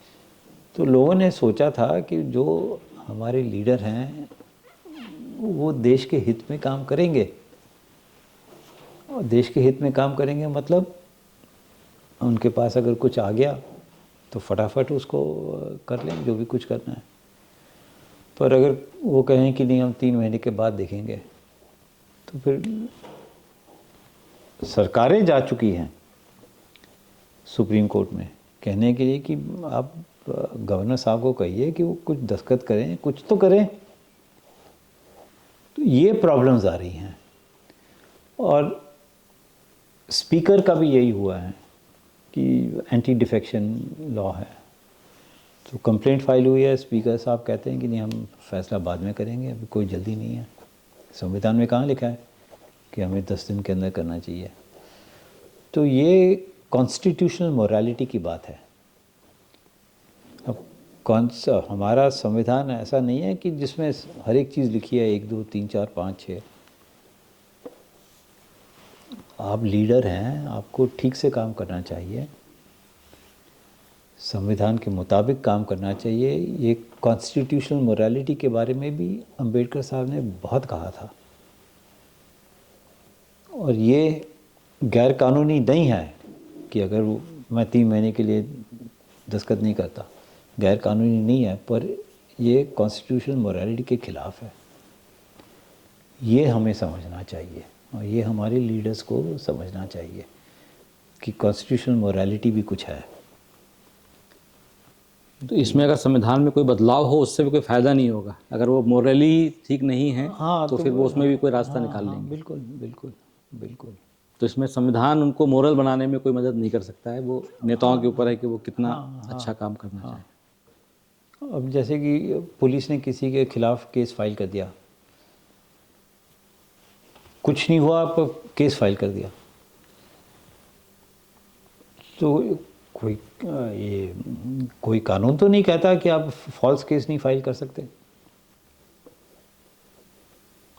तो लोगों ने सोचा था कि जो हमारे लीडर हैं वो देश के हित में काम करेंगे, और देश के हित में काम करेंगे मतलब उनके पास अगर कुछ आ गया तो फटाफट उसको कर लें जो भी कुछ करना है। पर अगर वो कहें कि नहीं हम 3 महीने के बाद देखेंगे, तो फिर सरकारें जा चुकी हैं सुप्रीम कोर्ट में कहने के लिए कि आप गवर्नर साहब को कहिए कि वो कुछ दस्तखत करें, कुछ तो करें। तो ये प्रॉब्लम्स आ रही हैं। और स्पीकर का भी यही हुआ है कि एंटी डिफेक्शन लॉ है, तो कंप्लेंट फाइल हुई है, स्पीकर साहब कहते हैं कि नहीं हम फैसला बाद में करेंगे, अभी कोई जल्दी नहीं है। संविधान में कहाँ लिखा है कि हमें 10 दिन के अंदर करना चाहिए। तो ये कॉन्स्टिट्यूशनल मोरालिटी की बात है। अब कौन सा हमारा संविधान ऐसा नहीं है कि जिसमें हर एक चीज़ लिखी है 1 2 3 4 5 6। आप लीडर हैं, आपको ठीक से काम करना चाहिए, संविधान के मुताबिक काम करना चाहिए। ये कॉन्स्टिट्यूशनल मोरालिटी के बारे में भी अंबेडकर साहब ने बहुत कहा था। और ये गैर कानूनी नहीं है कि अगर मैं 3 महीने के लिए दस्तखत नहीं करता, गैर कानूनी नहीं है, पर ये कॉन्स्टिट्यूशनल मोरालिटी के ख़िलाफ़ है। ये हमें समझना चाहिए और ये हमारे लीडर्स को समझना चाहिए कि कॉन्स्टिट्यूशनल मोरालिटी भी कुछ है। तो इसमें अगर संविधान में कोई बदलाव हो उससे भी कोई फ़ायदा नहीं होगा। अगर वो मोरली ठीक नहीं है हाँ, तो फिर वो उसमें भी कोई रास्ता निकाल लेंगे। बिल्कुल बिल्कुल बिल्कुल। तो इसमें संविधान उनको मोरल बनाने में कोई मदद नहीं कर सकता है, वो नेताओं के ऊपर है कि वो कितना अच्छा काम करना चाहे। अब जैसे कि पुलिस ने किसी के खिलाफ केस फाइल कर दिया, कुछ नहीं हुआ, आप केस फाइल कर दिया, तो कोई कानून तो नहीं कहता कि आप फॉल्स केस नहीं फाइल कर सकते,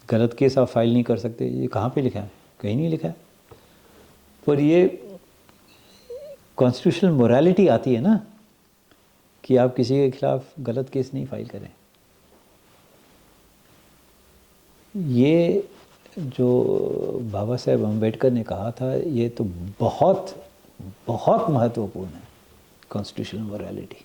गलत केस आप फाइल नहीं कर सकते। ये कहाँ पे लिखा है? कहीं नहीं लिखा है। पर ये कॉन्स्टिट्यूशनल मोरालिटी आती है ना कि आप किसी के खिलाफ गलत केस नहीं फाइल करें। ये जो बाबा साहेब अम्बेडकर ने कहा था, ये तो बहुत बहुत महत्वपूर्ण है, कॉन्स्टिट्यूशनल मोरालिटी।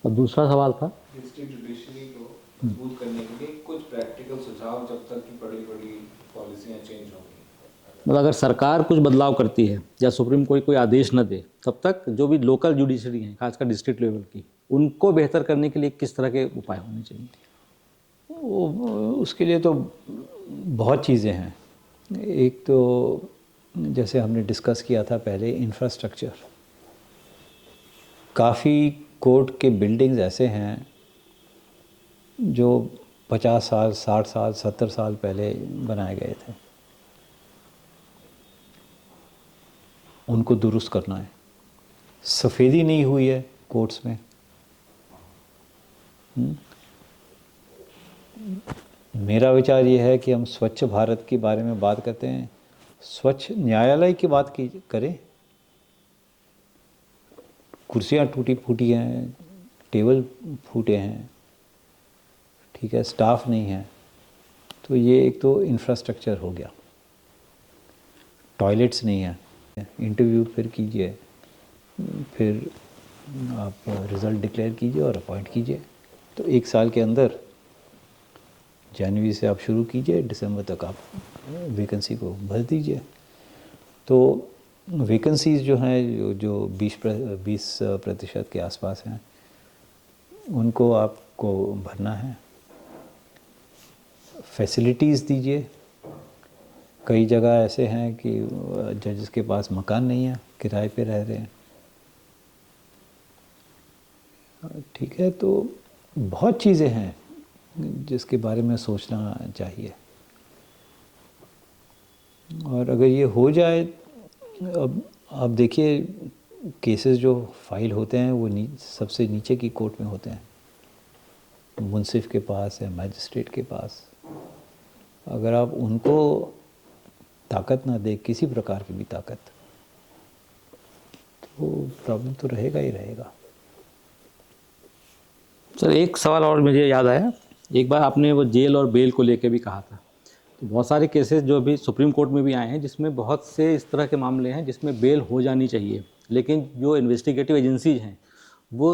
और दूसरा सवाल था डिस्ट्रिक्ट जुडिशरी को मजबूत करने के लिए कुछ प्रैक्टिकल सुझाव जब तक कि बड़ी बड़ी पॉलिसियां चेंज होंगी। मतलब अगर सरकार कुछ बदलाव करती है या सुप्रीम कोर्ट कोई आदेश न दे, तब तक जो भी लोकल जुडिशरी हैं, खासकर डिस्ट्रिक्ट लेवल की, उनको बेहतर करने के लिए किस तरह के उपाय होने चाहिए? उसके लिए तो बहुत चीज़ें हैं। एक तो जैसे हमने डिस्कस किया था पहले, इंफ्रास्ट्रक्चर। काफ़ी कोर्ट के बिल्डिंग्स ऐसे हैं जो 50 साल 60 साल 70 साल पहले बनाए गए थे, उनको दुरुस्त करना है। सफ़ेदी नहीं हुई है कोर्ट्स में। मेरा विचार ये है कि हम स्वच्छ भारत के बारे में बात करते हैं, स्वच्छ न्यायालय की बात की करें। कुर्सियाँ टूटी फूटी हैं, टेबल फूटे हैं, ठीक है, स्टाफ नहीं है। तो ये एक तो इंफ्रास्ट्रक्चर हो गया। टॉयलेट्स नहीं है। इंटरव्यू फिर कीजिए, फिर आप रिज़ल्ट डिक्लेयर कीजिए और अपॉइंट कीजिए। तो 1 साल के अंदर, जनवरी से आप शुरू कीजिए, दिसंबर तक आप वैकेंसी को भर दीजिए। तो वैकेंसीज़ जो हैं जो 20% के आसपास हैं, उनको आपको भरना है। फैसिलिटीज़ दीजिए। कई जगह ऐसे हैं कि जजेस के पास मकान नहीं है, किराए पे रह रहे हैं, ठीक है। तो बहुत चीज़ें हैं जिसके बारे में सोचना चाहिए। और अगर ये हो जाए, अब आप देखिए केसेस जो फाइल होते हैं वो सबसे नीचे की कोर्ट में होते हैं, मुंसिफ के पास या मैजिस्ट्रेट के पास। अगर आप उनको ताकत ना दे, किसी प्रकार की भी ताकत, तो प्रॉब्लम तो रहेगा ही रहेगा। सर एक सवाल और मुझे याद आया, एक बार आपने वो जेल और बेल को लेके भी कहा था तो बहुत सारे केसेस जो अभी सुप्रीम कोर्ट में भी आए हैं जिसमें बहुत से इस तरह के मामले हैं जिसमें बेल हो जानी चाहिए, लेकिन जो इन्वेस्टिगेटिव एजेंसीज हैं वो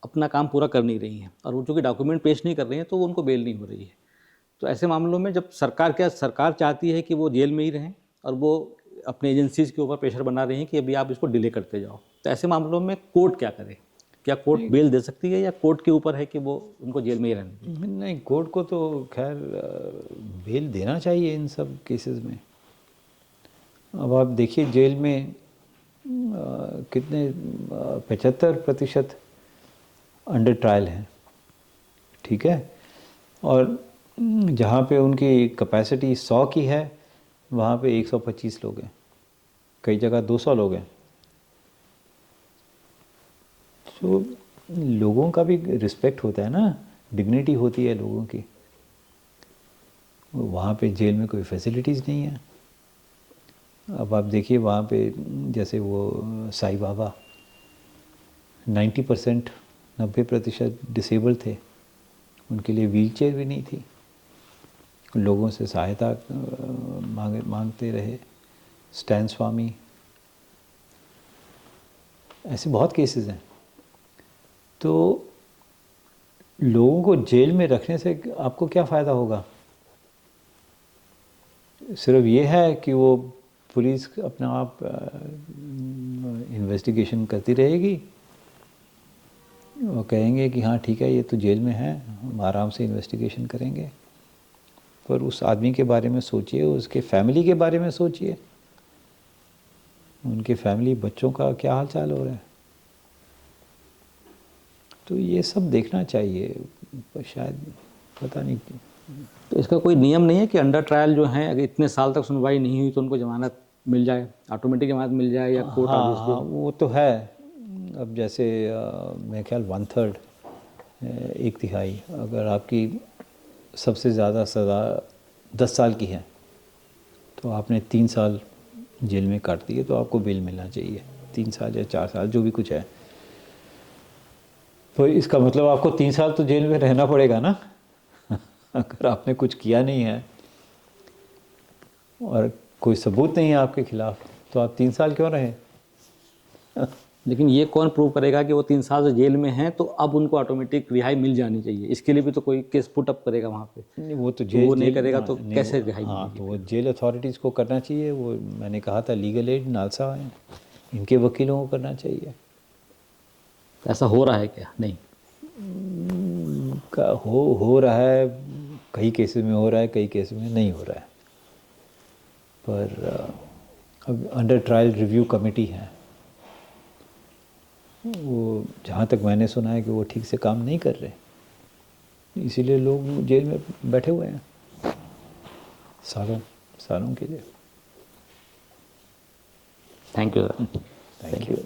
अपना काम पूरा कर नहीं रही हैं और वो चूँकि डॉक्यूमेंट पेश नहीं कर रही हैं तो उनको बेल नहीं हो रही है। तो ऐसे मामलों में जब सरकार चाहती है कि वो जेल में ही रहें और वो अपने एजेंसीज के ऊपर प्रेशर बना रही हैं कि अभी आप इसको डिले करते जाओ, तो ऐसे मामलों में कोर्ट क्या करे? क्या कोर्ट बेल दे सकती है या कोर्ट के ऊपर है कि वो उनको जेल में ही रहने दें? नहीं, कोर्ट को तो खैर बेल देना चाहिए इन सब केसेस में। अब आप देखिए जेल में कितने 75% अंडर ट्रायल हैं, ठीक है, और जहाँ पे उनकी कैपेसिटी 100 की है वहाँ पे 125 लोग हैं, कई जगह 200 लोग हैं। तो लोगों का भी रिस्पेक्ट होता है ना, डिग्निटी होती है लोगों की। वहाँ पे जेल में कोई फैसिलिटीज़ नहीं है। अब आप देखिए वहाँ पे जैसे वो साईं बाबा 90% डिसेबल थे, उनके लिए व्हीलचेयर भी नहीं थी, लोगों से सहायता मांगते रहे। स्टैन स्वामी, ऐसे बहुत केसेस हैं। तो लोगों को जेल में रखने से आपको क्या फ़ायदा होगा? सिर्फ ये है कि वो पुलिस अपना आप इन्वेस्टिगेशन करती रहेगी और कहेंगे कि हाँ ठीक है ये तो जेल में है, हम आराम से इन्वेस्टिगेशन करेंगे। पर उस आदमी के बारे में सोचिए, उसके फैमिली के बारे में सोचिए, उनके फैमिली बच्चों का क्या हाल चाल हो रहा है। तो ये सब देखना चाहिए, पर शायद पता नहीं। तो इसका कोई नियम नहीं है कि अंडर ट्रायल जो हैं अगर इतने साल तक सुनवाई नहीं हुई तो उनको जमानत मिल जाए, ऑटोमेटिक जमानत मिल जाए, या कोर्ट आदेश हाँ, वो तो है। अब जैसे मेरे ख्याल 1/3 एक तिहाई, अगर आपकी सबसे ज़्यादा सज़ा 10 साल की है तो आपने 3 साल जेल में काट दिए तो आपको बेल मिलना चाहिए, 3 साल या 4 साल जो भी कुछ है। तो इसका मतलब आपको 3 साल तो जेल में रहना पड़ेगा ना अगर आपने कुछ किया नहीं है और कोई सबूत नहीं है आपके खिलाफ, तो आप 3 साल क्यों रहे? लेकिन ये कौन प्रूव करेगा कि वो 3 साल से जेल में हैं तो अब उनको ऑटोमेटिक रिहाई मिल जानी चाहिए? इसके लिए भी तो कोई केस पुट अप करेगा वहाँ पे। वो तो वो नहीं करेगा तो नहीं, कैसे रिहाई हाँ, मिलेगी? तो वो जेल अथॉरिटीज़ को करना चाहिए। वो मैंने कहा था लीगल एड नालसा है, इनके वकीलों को करना चाहिए। ऐसा हो रहा है क्या? नहीं हो रहा है, कई केसेस में हो रहा है, कई केसेस में नहीं हो रहा है। पर अब अंडर ट्रायल रिव्यू कमेटी है, वो जहाँ तक मैंने सुना है कि वो ठीक से काम नहीं कर रहे, इसीलिए लोग जेल में बैठे हुए हैं सालों के लिए। Thank you sir. Thank you.